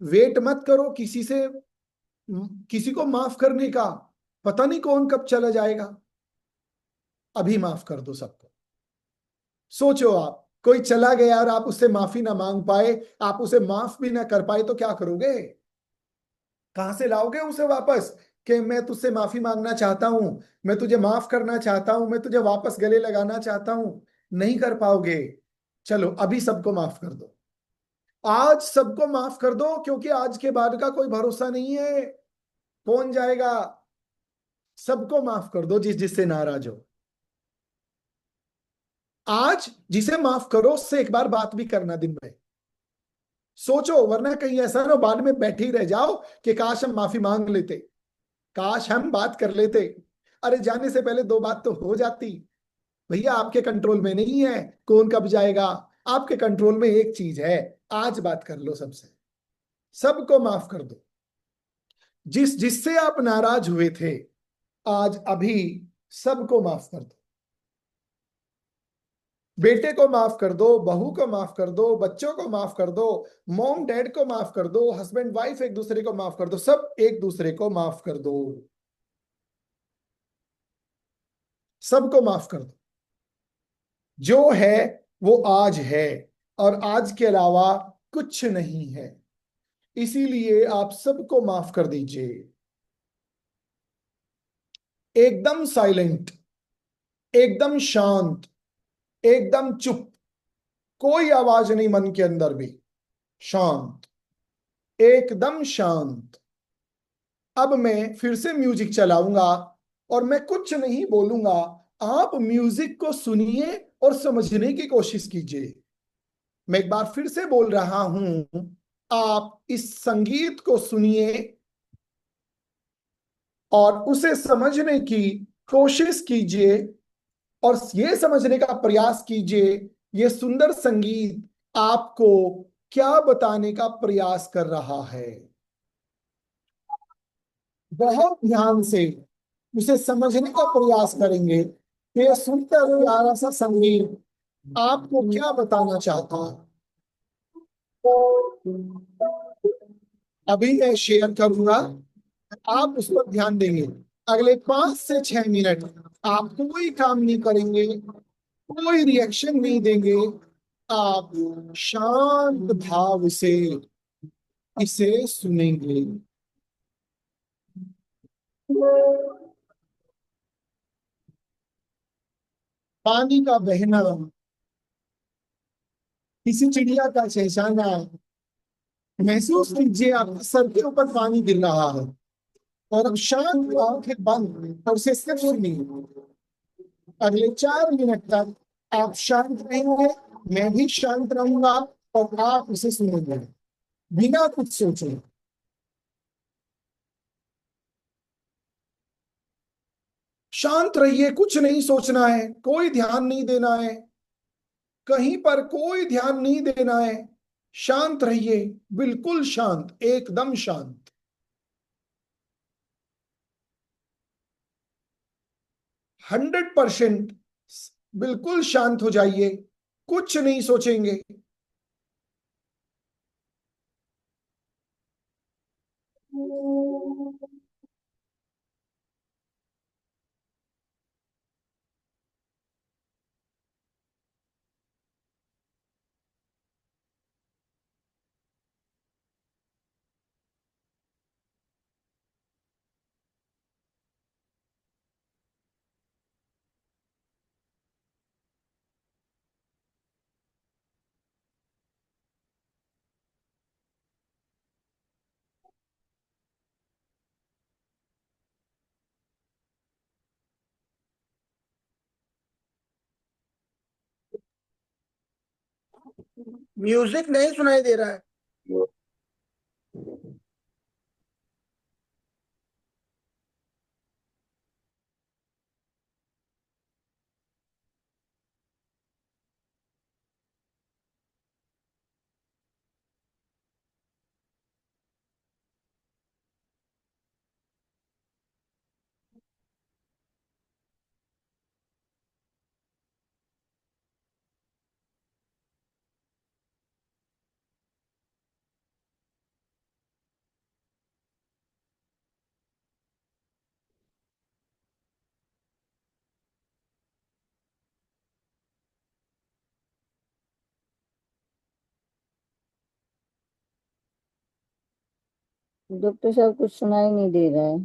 वेट मत करो किसी को माफ करने का, पता नहीं कौन कब चला जाएगा। अभी माफ कर दो सबको। सोचो, आप कोई चला गया और आप उससे माफी ना मांग पाए, आप उसे माफ भी ना कर पाए, तो क्या करोगे? कहां से लाओगे उसे वापस कि मैं तुझसे माफी मांगना चाहता हूं, मैं तुझे माफ करना चाहता हूं, मैं तुझे वापस गले लगाना चाहता हूं? नहीं कर पाओगे। चलो अभी सबको माफ कर दो, आज सबको माफ कर दो, क्योंकि आज के बाद का कोई भरोसा नहीं है, कौन जाएगा। सबको माफ कर दो जिस जिससे नाराज हो। आज जिसे माफ करो उससे एक बार बात भी करना दिन में। सोचो, वरना कहीं ऐसा ना हो बाद में बैठे ही रह जाओ कि काश हम माफी मांग लेते, काश हम बात कर लेते। अरे जाने से पहले दो बात तो हो जाती। भैया आपके कंट्रोल में नहीं है कौन कब जाएगा, आपके कंट्रोल में एक चीज है, आज बात कर लो सबसे, सबको माफ कर दो। जिस जिससे आप नाराज हुए थे, आज अभी सबको माफ कर दो। बेटे को माफ कर दो, बहू को माफ कर दो, बच्चों को माफ कर दो, मॉम डैड को माफ कर दो, हस्बैंड वाइफ एक दूसरे को माफ कर दो, सब एक दूसरे को माफ कर दो, सबको माफ कर दो। जो है वो आज है, और आज के अलावा कुछ नहीं है, इसीलिए आप सबको माफ कर दीजिए। एकदम साइलेंट, एकदम शांत, एकदम चुप, कोई आवाज नहीं मन के अंदर भी, शांत, एकदम शांत। अब मैं फिर से म्यूजिक चलाऊंगा और मैं कुछ नहीं बोलूंगा, आप म्यूजिक को सुनिए और समझने की कोशिश कीजिए। मैं एक बार फिर से बोल रहा हूं, आप इस संगीत को सुनिए और उसे समझने की कोशिश कीजिए, और ये समझने का प्रयास कीजिए ये सुंदर संगीत आपको क्या बताने का प्रयास कर रहा है। बहुत ध्यान से उसे समझने का प्रयास करेंगे कि यह सुंदर प्यारा सा संगीत आपको क्या बताना चाहता है। अभी मैं शेयर करूंगा, आप उस पर ध्यान देंगे। अगले 5 से 6 मिनट आप कोई काम नहीं करेंगे, कोई रिएक्शन नहीं देंगे, आप शांत भाव से इसे सुनेंगे। पानी का बहना, किसी चिड़िया का चहचहाना, महसूस कीजिए आपके सर के ऊपर पानी गिर रहा है, और अब शांत आंखें बंद और उसे सिर्फ सुनिए। अगले 4 मिनट तक आप शांत रहेंगे, मैं भी शांत रहूंगा, और आप उसे सुनेंगे बिना कुछ सोचे। शांत रहिए, कुछ नहीं सोचना है, कोई ध्यान नहीं देना है, कहीं पर कोई ध्यान नहीं देना है। शांत रहिए, बिल्कुल शांत, एकदम शांत। 100% बिल्कुल शांत हो जाइए, कुछ नहीं सोचेंगे। म्यूजिक नहीं सुनाई दे रहा है। डॉक्टर साहब कुछ सुनाई नहीं दे रहा है।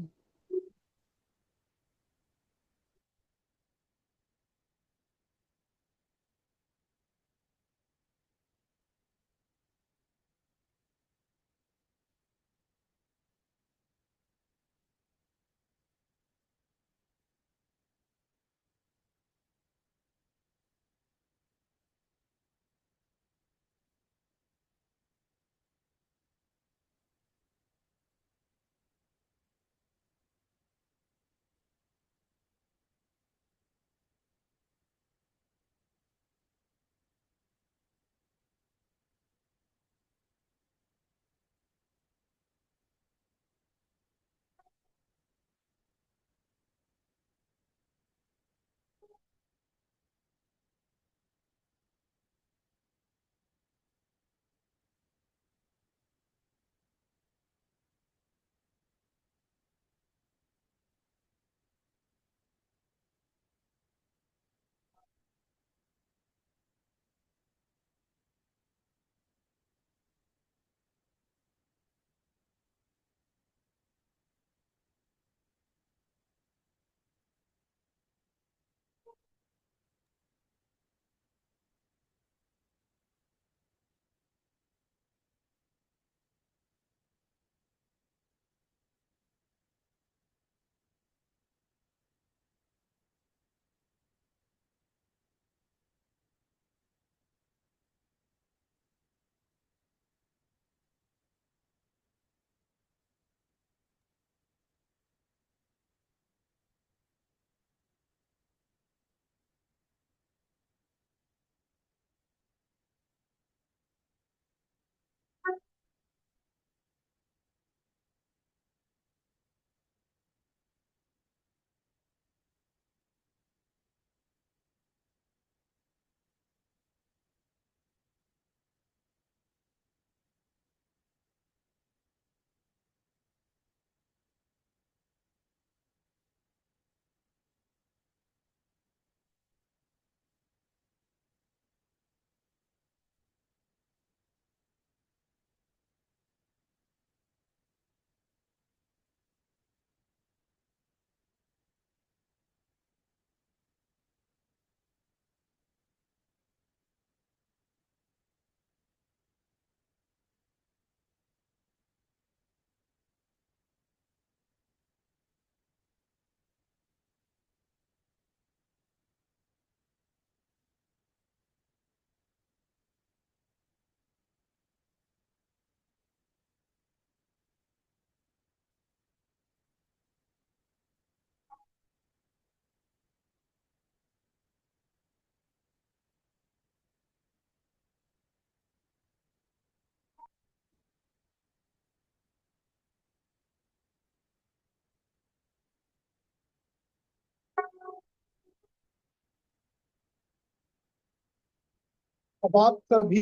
अब आप सभी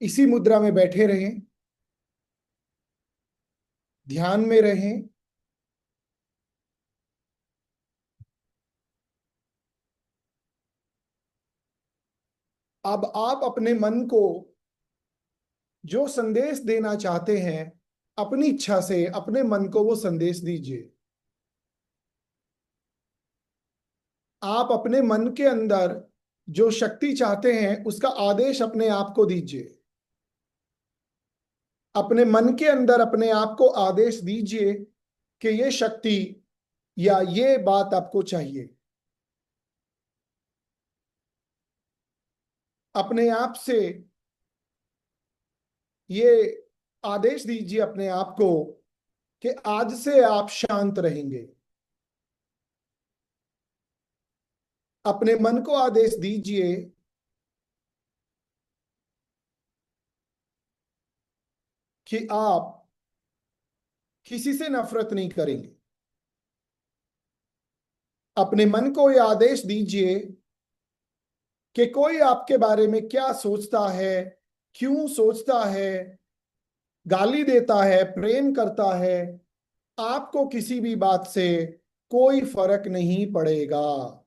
इसी मुद्रा में बैठे रहें, ध्यान में रहें। अब आप अपने मन को जो संदेश देना चाहते हैं, अपनी इच्छा से अपने मन को वो संदेश दीजिए। आप अपने मन के अंदर जो शक्ति चाहते हैं उसका आदेश अपने आप को दीजिए। अपने मन के अंदर अपने आप को आदेश दीजिए कि ये शक्ति या ये बात आपको चाहिए। अपने आप से ये आदेश दीजिए अपने आप को कि आज से आप शांत रहेंगे। अपने मन को आदेश दीजिए कि आप किसी से नफरत नहीं करेंगे। अपने मन को ये आदेश दीजिए कि कोई आपके बारे में क्या सोचता है, क्यों सोचता है, गाली देता है, प्रेम करता है, आपको किसी भी बात से कोई फर्क नहीं पड़ेगा।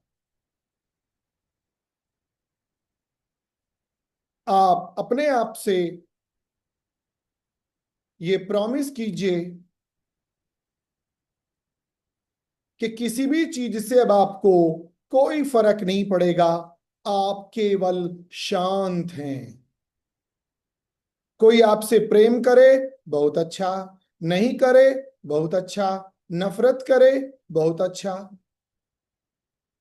आप अपने आप से ये प्रॉमिस कीजिए कि किसी भी चीज से अब आपको कोई फर्क नहीं पड़ेगा, आप केवल शांत हैं। कोई आपसे प्रेम करे, बहुत अच्छा। नहीं करे, बहुत अच्छा। नफरत करे, बहुत अच्छा।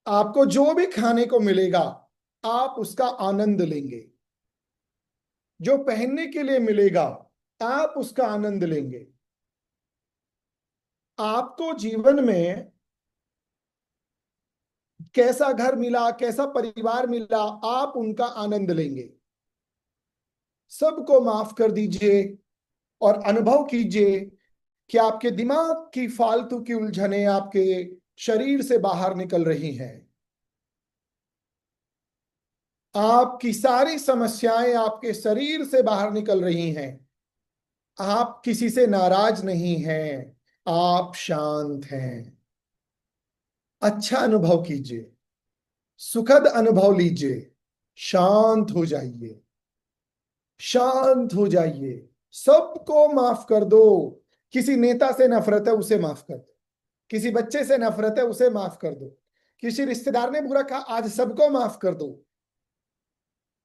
आपको जो भी खाने को मिलेगा, आप उसका आनंद लेंगे। जो पहनने के लिए मिलेगा, आप उसका आनंद लेंगे। आपको जीवन में कैसा घर मिला, कैसा परिवार मिला, आप उनका आनंद लेंगे। सबको माफ कर दीजिए और अनुभव कीजिए कि आपके दिमाग की फालतू की उलझनें आपके शरीर से बाहर निकल रही हैं। आपकी सारी समस्याएं आपके शरीर से बाहर निकल रही हैं। आप किसी से नाराज नहीं हैं, आप शांत हैं। अच्छा अनुभव कीजिए, सुखद अनुभव लीजिए। शांत हो जाइए, शांत हो जाइए। सबको माफ कर दो। किसी नेता से नफरत है, उसे माफ कर दो। किसी बच्चे से नफरत है, उसे माफ कर दो। किसी रिश्तेदार ने बुरा कहा, आज सबको माफ कर दो।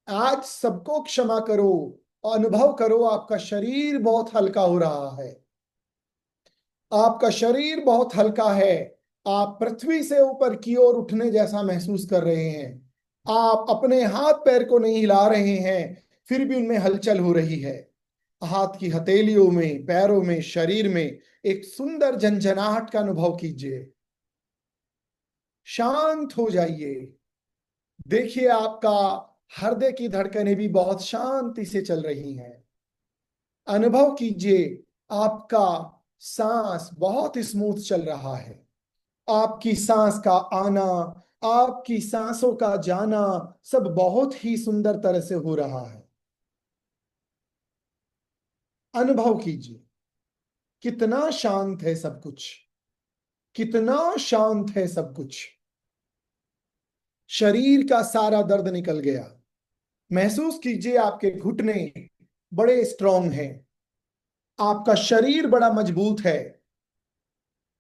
आज सबको क्षमा करो। अनुभव करो, आपका शरीर बहुत हल्का हो रहा है। आपका शरीर बहुत हल्का है। आप पृथ्वी से ऊपर की ओर उठने जैसा महसूस कर रहे हैं। आप अपने हाथ पैर को नहीं हिला रहे हैं, फिर भी उनमें हलचल हो रही है। हाथ की हथेलियों में, पैरों में, शरीर में एक सुंदर झंझनाहट का अनुभव कीजिए। शांत हो जाइए। देखिए, आपका हृदय की धड़कनें भी बहुत शांति से चल रही हैं। अनुभव कीजिए, आपका सांस बहुत स्मूथ चल रहा है। आपकी सांस का आना, आपकी सांसों का जाना, सब बहुत ही सुंदर तरह से हो रहा है। अनुभव कीजिए, कितना शांत है सब कुछ। कितना शांत है सब कुछ। शरीर का सारा दर्द निकल गया। महसूस कीजिए, आपके घुटने बड़े स्ट्रांग हैं। आपका शरीर बड़ा मजबूत है।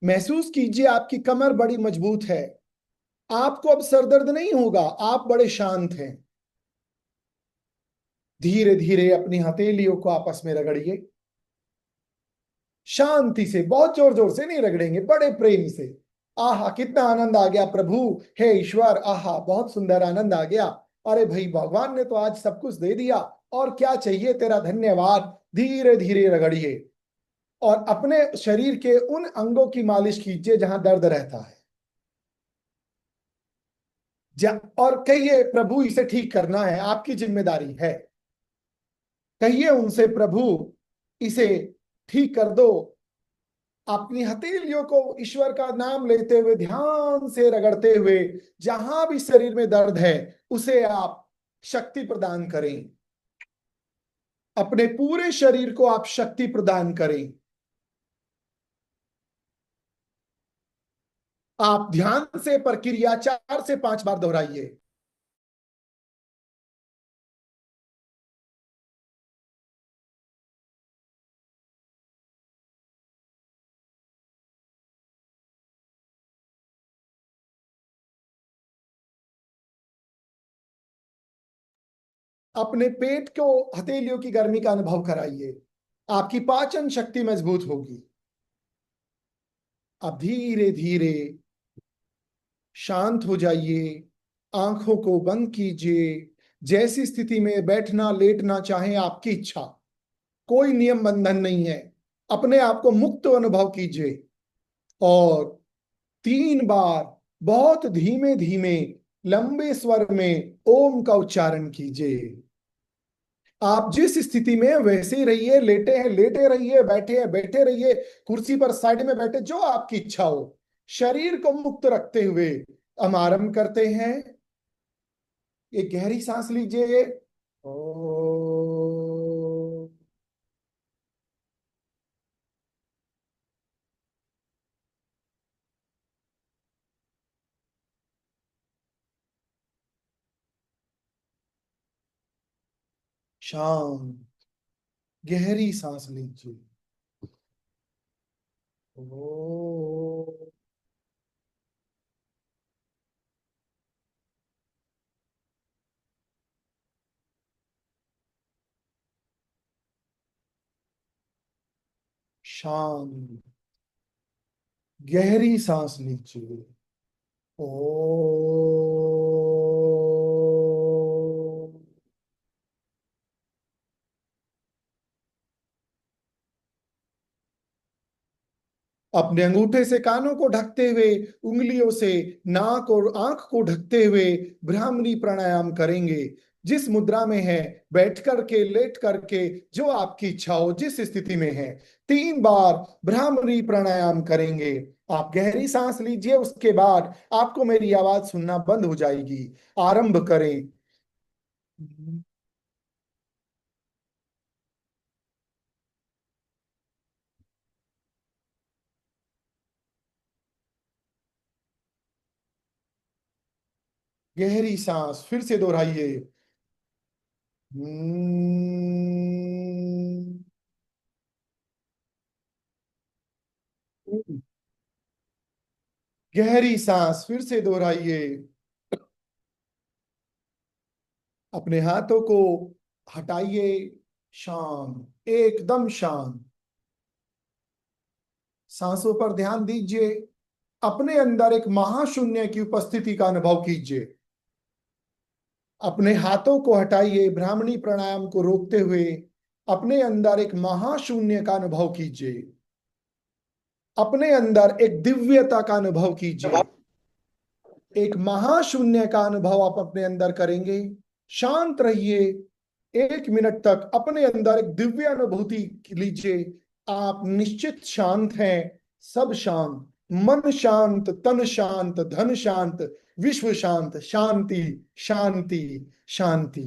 महसूस कीजिए, आपकी कमर बड़ी मजबूत है। आपको अब सर दर्द नहीं होगा, आप बड़े शांत हैं। धीरे धीरे अपनी हथेलियों को आपस में रगड़िए। शांति से, बहुत जोर जोर से नहीं रगड़ेंगे, बड़े प्रेम से। आहा, कितना आनंद आ गया प्रभु, हे ईश्वर, आहा बहुत सुंदर आनंद आ गया। अरे भाई, भगवान ने तो आज सब कुछ दे दिया, और क्या चाहिए, तेरा धन्यवाद। धीरे धीरे रगड़िए और अपने शरीर के उन अंगों की मालिश कीजिए जहां दर्द रहता है। और कहिए, प्रभु इसे ठीक करना है, आपकी जिम्मेदारी है। कहिए उनसे, प्रभु इसे ठीक कर दो। अपनी हथेलियों को ईश्वर का नाम लेते हुए, ध्यान से रगड़ते हुए, जहां भी शरीर में दर्द है उसे आप शक्ति प्रदान करें। अपने पूरे शरीर को आप शक्ति प्रदान करें। आप ध्यान से प्रक्रिया 4 से 5 बार दोहराइए। अपने पेट को, हथेलियों की गर्मी का अनुभव कराइए। आपकी पाचन शक्ति मजबूत होगी। अब धीरे धीरे शांत हो जाइए। आंखों को बंद कीजिए। जैसी स्थिति में बैठना लेटना चाहे, आपकी इच्छा। कोई नियम बंधन नहीं है। अपने आप को मुक्त अनुभव कीजिए और 3 बार बहुत धीमे धीमे लंबे स्वर में ओम का उच्चारण कीजिए। आप जिस स्थिति में हैं, वैसे ही रहिए। लेटे हैं लेटे रहिए, बैठे हैं बैठे रहिए, कुर्सी पर साइड में बैठे, जो आपकी इच्छा हो। शरीर को मुक्त रखते हुए हम आरंभ करते हैं। एक गहरी सांस लीजिए। ओ, शांत, गहरी सांस लीजिए। ओ शांत, गहरी सांस लीजिए। ओ अपने अंगूठे से कानों को ढकते हुए, उंगलियों से नाक और आंख को ढकते हुए भ्रामरी प्राणायाम करेंगे। जिस मुद्रा में है, बैठ करके, लेट करके, जो आपकी इच्छा हो, जिस स्थिति में है, 3 बार भ्रामरी प्राणायाम करेंगे। आप गहरी सांस लीजिए, उसके बाद आपको मेरी आवाज सुनना बंद हो जाएगी। आरंभ करें। गहरी सांस फिर से दोहराइए। गहरी सांस फिर से दोहराइए। अपने हाथों को हटाइए। शांत, एकदम शांत। सांसों पर ध्यान दीजिए। अपने अंदर एक महाशून्य की उपस्थिति का अनुभव कीजिए। अपने हाथों को हटाइए, ब्राह्मणी प्राणायाम को रोकते हुए अपने अंदर एक महाशून्य का अनुभव कीजिए। अपने अंदर एक दिव्यता का अनुभव कीजिए। एक महाशून्य का अनुभव आप अपने अंदर करेंगे। शांत रहिए। 1 मिनट तक अपने अंदर एक दिव्य अनुभूति लीजिए। आप निश्चित शांत हैं। सब शांत, मन शांत, तन शांत, धन शांत, विश्व शांत। शांति, शांति, शांति।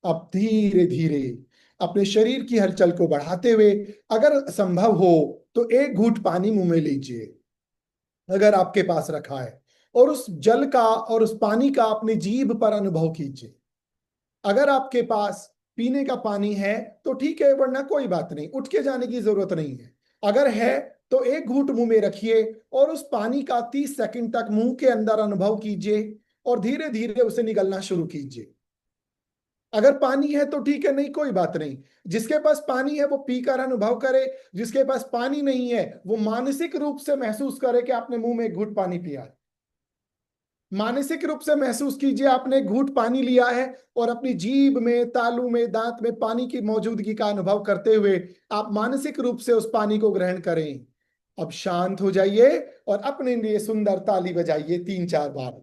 अब धीरे धीरे अपने शरीर की हलचल को बढ़ाते हुए, अगर संभव हो तो एक घूंट पानी मुंह में लीजिए, अगर आपके पास रखा है, और उस जल का और उस पानी का अपनी जीभ पर अनुभव कीजिए। अगर आपके पास पीने का पानी है तो ठीक है, वरना कोई बात नहीं, उठ के जाने की जरूरत नहीं है। अगर है तो एक घूंट मुंह में रखिए और उस पानी का 30 सेकंड तक मुंह के अंदर अनुभव कीजिए और धीरे धीरे उसे निगलना शुरू कीजिए। अगर पानी है तो ठीक है, नहीं कोई बात नहीं। जिसके पास पानी है वो पीकर अनुभव करे, जिसके पास पानी नहीं है वो मानसिक रूप से महसूस करे कि आपने मुंह में एक घूंट पानी पिया है। मानसिक रूप से महसूस कीजिए आपने एक घूंट पानी लिया है और अपनी जीभ में, तालू में, दांत में पानी की मौजूदगी का अनुभव करते हुए आप मानसिक रूप से उस पानी को ग्रहण करें। अब शांत हो जाइए और अपने लिए सुंदर ताली बजाइए 3-4 बार।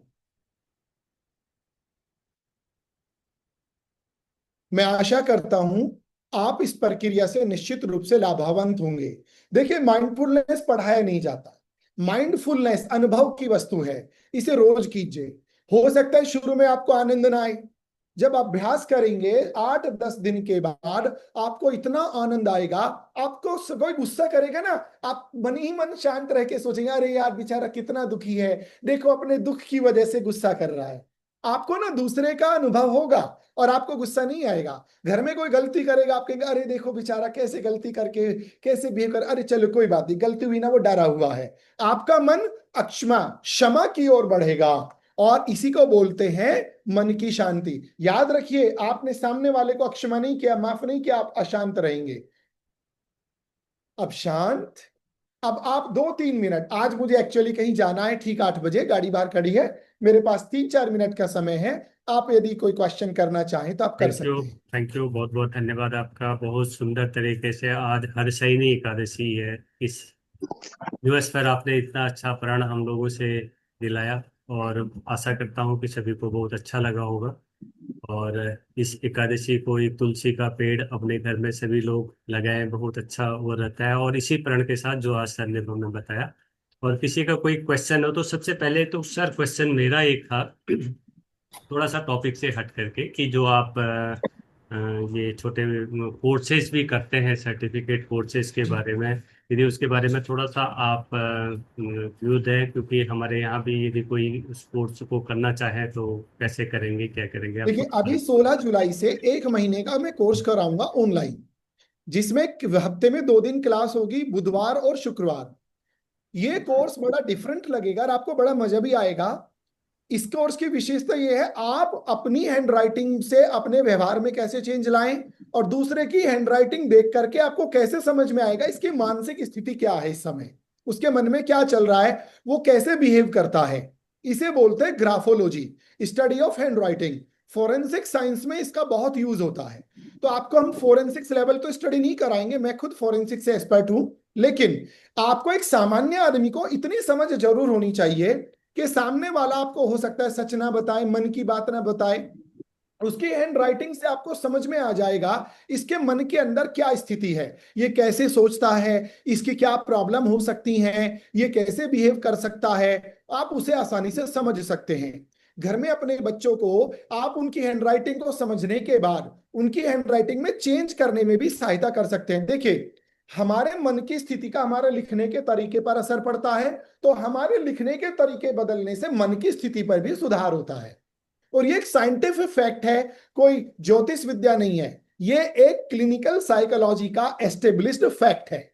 मैं आशा करता हूं आप इस प्रक्रिया से निश्चित रूप से लाभान्वित होंगे। देखिए, माइंडफुलनेस पढ़ाया नहीं जाता। माइंडफुलनेस अनुभव की वस्तु है। इसे रोज कीजिए। हो सकता है शुरू में आपको आनंद ना आए। जब आप अभ्यास करेंगे 8-10 दिन के बाद आपको इतना आनंद आएगा। आपको कोई गुस्सा करेगा ना, आप मन ही मन शांत रह के सोचेंगे, अरे यार बेचारा कितना दुखी है, देखो अपने दुख की वजह से गुस्सा कर रहा है। आपको ना दूसरे का अनुभव होगा और आपको गुस्सा नहीं आएगा। घर में कोई गलती करेगा, आप कहेंगे अरे देखो बेचारा कैसे गलती करके कैसे बिहेव कर, अरे चलो कोई बात नहीं, गलती हुई ना, वो डरा हुआ है। आपका मन अक्षमा, क्षमा की ओर बढ़ेगा और इसी को बोलते हैं मन की शांति। याद रखिए, आपने सामने वाले को अक्षमा नहीं किया, माफ नहीं किया, आप अशांत रहेंगे। अब शांत। अब आप 2-3 मिनट, आज मुझे एक्चुअली कहीं जाना है, ठीक 8 बजे गाड़ी बाहर खड़ी है, मेरे पास 3-4 मिनट का समय है। आप यदि कोई क्वेश्चन करना चाहें तो आप कर थैंक यू। सकते हैं। थैंक यू, बहुत बहुत धन्यवाद आपका। बहुत सुंदर तरीके से आज हरसैनी एकादशी है, इस दिवस पर आपने इतना अच्छा प्रण हम लोगों से दिलाया और आशा करता हूँ कि सभी को बहुत अच्छा लगा होगा। और इस एकादशी को एक तुलसी का पेड़ अपने घर में सभी लोग लगाएं, बहुत अच्छा वो रहता है। और इसी प्रण के साथ जो आज सर ने हमें बताया, और किसी का कोई क्वेश्चन हो तो सबसे पहले तो सर क्वेश्चन मेरा एक था थोड़ा सा टॉपिक से हट करके, कि जो आप अ, ये छोटे कोर्सेज भी करते हैं, सर्टिफिकेट कोर्सेज के जी, बारे में, यदि उसके बारे में थोड़ा सा आप व्यू दें, क्योंकि हमारे यहाँ भी यदि कोई उस कोर्स को करना चाहे तो कैसे करेंगे, क्या करेंगे, आप देखिए, थोड़ा अभी 16 जुलाई से 1 महीने का मैं कोर्स कराऊंगा ऑनलाइन, जिसमें हफ्ते में 2 दिन क्लास होगी, बुधवार और शुक्रवार। ये कोर्स बड़ा डिफरेंट लगेगा और आपको बड़ा मजा भी आएगा। इस कोर्स की विशेषता ये है, आप अपनी हैंडराइटिंग से अपने व्यवहार में कैसे चेंज लाएं और दूसरे की हैंडराइटिंग देख करके आपको कैसे समझ में आएगा इसकी मानसिक स्थिति क्या है, इस समय उसके मन में क्या चल रहा है, वो कैसे बिहेव करता है। इसे बोलते हैं graphology, study of handwriting. Forensic science में इसका बहुत यूज होता है। तो आपको हम फोरेंसिक्स लेवल तो स्टडी नहीं कराएंगे, मैं खुद फोरेंसिक से एक्सपर्ट हूं, लेकिन आपको एक सामान्य आदमी को इतनी समझ जरूर होनी चाहिए कि सामने वाला आपको हो सकता है सच ना बताए, मन की बात ना बताए, उसकी हैंड राइटिंग से आपको समझ में आ जाएगा इसके मन के अंदर क्या स्थिति है, ये कैसे सोचता है, इसकी क्या प्रॉब्लम हो सकती है, ये कैसे बिहेव कर सकता है। आप उसे आसानी से समझ सकते हैं। घर में अपने बच्चों को आप उनकी हैंडराइटिंग को समझने के बाद उनकी हैंडराइटिंग में चेंज करने में भी सहायता कर सकते हैं। देखिए, हमारे मन की स्थिति का हमारे लिखने के तरीके पर असर पड़ता है, तो हमारे लिखने के तरीके बदलने से मन की स्थिति पर भी सुधार होता है। और ये एक साइंटिफिक फैक्ट है, कोई ज्योतिष विद्या नहीं है, ये एक क्लिनिकल साइकोलॉजी का एस्टेब्लिश्ड फैक्ट है।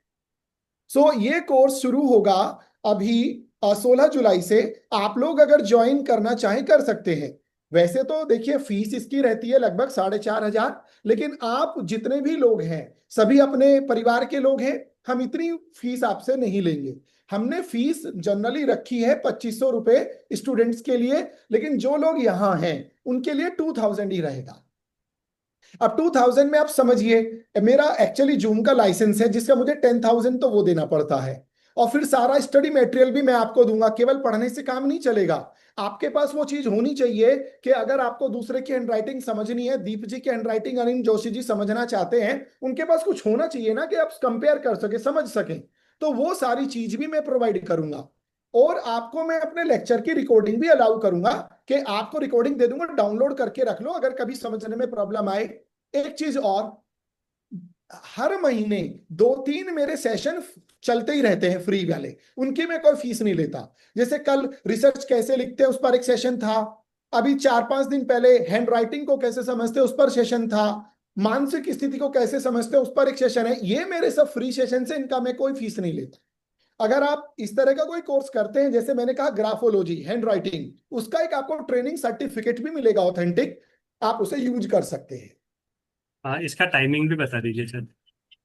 सो ये कोर्स शुरू होगा अभी 16 जुलाई से। आप लोग अगर ज्वाइन करना चाहें कर सकते हैं। वैसे तो देखिए फीस इसकी रहती है लगभग 4,500, लेकिन आप जितने भी लोग हैं सभी अपने परिवार के लोग हैं, हम इतनी फीस आपसे नहीं लेंगे। हमने फीस जनरली रखी है 2500 रुपए स्टूडेंट्स के लिए, लेकिन जो लोग यहाँ हैं उनके लिए 2000 ही रहेगा। अब 2000 में आप समझिए, मेरा एक्चुअली जूम का लाइसेंस है जिसका मुझे 10,000 तो वो देना पड़ता है, और फिर सारा स्टडी मटेरियल भी मैं आपको दूंगा। केवल पढ़ने से काम नहीं चलेगा, आपके पास वो चीज होनी चाहिए कि अगर आपको दूसरे की हैंडराइटिंग समझनी है, दीप जी की हैंडराइटिंग अनिल जोशी जी समझना चाहते हैं, उनके पास कुछ होना चाहिए ना कि आप कंपेयर कर सके, समझ सकें। तो वो सारी चीज भी मैं प्रोवाइड करूंगा। और आपको मैं अपने लेक्चर की रिकॉर्डिंग भी अलाउ करूंगा कि आपको रिकॉर्डिंग दे दूंगा, डाउनलोड करके रख लो अगर कभी समझने में प्रॉब्लम आए। एक चीज और, हर महीने 2-3 मेरे सेशन चलते ही रहते हैं फ्री वाले, उनकी मैं कोई फीस नहीं लेता। जैसे कल रिसर्च कैसे लिखते हैं उस पर एक सेशन था, अभी 4-5 दिन पहले हैंड राइटिंग को कैसे समझते हैं उस पर सेशन था, मानसिक स्थिति को कैसे समझते हैं उस पर एक सेशन है। ये मेरे सब फ्री सेशन से, इनका मैं कोई फीस नहीं लेता। अगर आप इस तरह का कोई कोर्स करते हैं, जैसे मैंने कहा ग्राफोलॉजी हैंड राइटिंग, उसका एक आपको ट्रेनिंग सर्टिफिकेट भी मिलेगा ऑथेंटिक, आप उसे यूज कर सकते हैं। हाँ, इसका टाइमिंग भी बता दीजिए सर।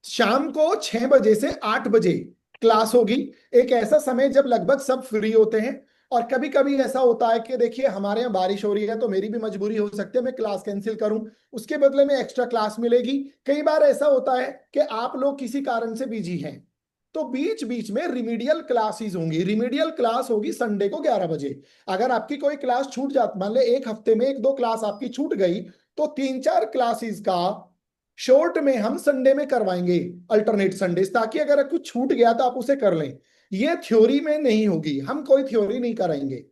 शाम को 6 बजे से 8 बजे क्लास होगी, एक ऐसा समय जब लगभग सब फ्री होते हैं। और कभी कभी ऐसा होता है कि देखिए हमारे यहाँ बारिश हो रही है तो मेरी भी मजबूरी हो सकती है मैं क्लास कैंसिल करूं, उसके बदले में एक्स्ट्रा क्लास मिलेगी। कई बार ऐसा होता है कि आप लोग किसी कारण से बिजी हैं, तो बीच बीच में रिमीडियल क्लासेस होंगी। रिमीडियल क्लास होगी संडे को 11 बजे। अगर आपकी कोई क्लास छूट जाती, मान ले एक हफ्ते में 1-2 क्लास आपकी छूट गई, तो 3-4 क्लासेस का शॉर्ट में हम संडे में करवाएंगे, अल्टरनेट संडेज, ताकि अगर कुछ छूट गया तो आप उसे कर लें। ये थ्योरी में नहीं होगी, हम कोई थ्योरी नहीं कराएंगे।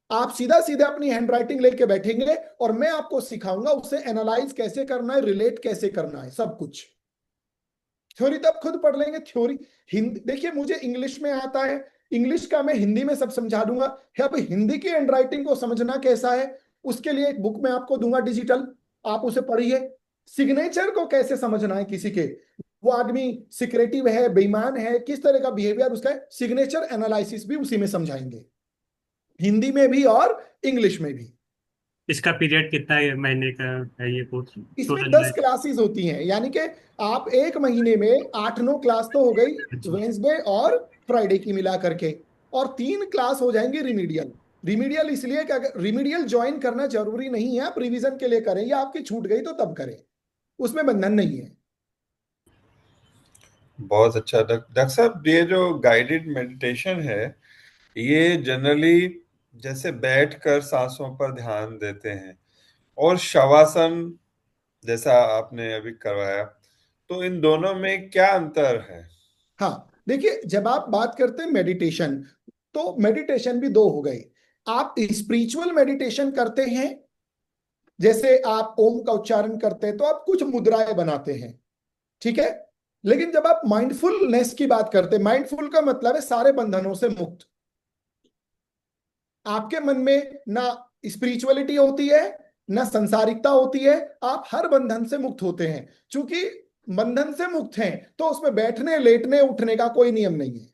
आप सीधा सीधा अपनी हैंडराइटिंग लेके बैठेंगे और मैं आपको सिखाऊंगा उसे एनालाइज कैसे करना है, रिलेट कैसे करना है, सब कुछ। थ्योरी तो आप खुद पढ़ लेंगे। थ्योरी हिंदी, देखिए मुझे इंग्लिश में आता है, इंग्लिश का मैं हिंदी में सब समझा दूंगा। अब हिंदी की हैंडराइटिंग को समझना कैसा है, उसके लिए एक बुक मैं आपको दूंगा डिजिटल, आप उसे पढ़िए। सिग्नेचर को कैसे समझना है किसी के, वो आदमी सिक्रेटिव है, बेईमान है, किस तरह का बिहेवियर उसका है, सिग्नेचर एनालिसिस भी उसी में समझाएंगे, हिंदी में भी और इंग्लिश में भी। इसका पीरियड कितना है, महीने का है ये कोर्स? इसमें 16 10 जुलाई। क्लासेस होती हैं, यानी कि आप एक महीने में 8-9 क्लास तो हो गई, अच्छा। वेंसडे और फ्राइडे की मिला करके, और 3 क्लास हो जाएंगे रिमीडियल। रिमीडियल इसलिए कि अगर रिमीडियल ज्वाइन करना जरूरी नहीं है, आप रिवीजन के लिए करें या आपकी छूट गई तो तब करें, उसमें बंधन नहीं है। बहुत अच्छा। डॉक्टर साहब, ये जो गाइडेड मेडिटेशन है, ये जनरली जैसे बैठकर सांसों पर ध्यान देते हैं और शवासन जैसा आपने अभी करवाया, तो इन दोनों में क्या अंतर है? हाँ देखिए, जब आप बात करते हैं मेडिटेशन, तो मेडिटेशन भी दो हो गए। आप स्पिरिचुअल मेडिटेशन करते हैं, जैसे आप ओम का उच्चारण करते हैं तो आप कुछ मुद्राएं बनाते हैं, ठीक है। लेकिन जब आप माइंडफुलनेस की बात करते हैं, माइंडफुल का मतलब है सारे बंधनों से मुक्त। आपके मन में ना स्पिरिचुअलिटी होती है ना संसारिकता होती है, आप हर बंधन से मुक्त होते हैं। क्योंकि बंधन से मुक्त हैं तो उसमें बैठने लेटने उठने का कोई नियम नहीं है।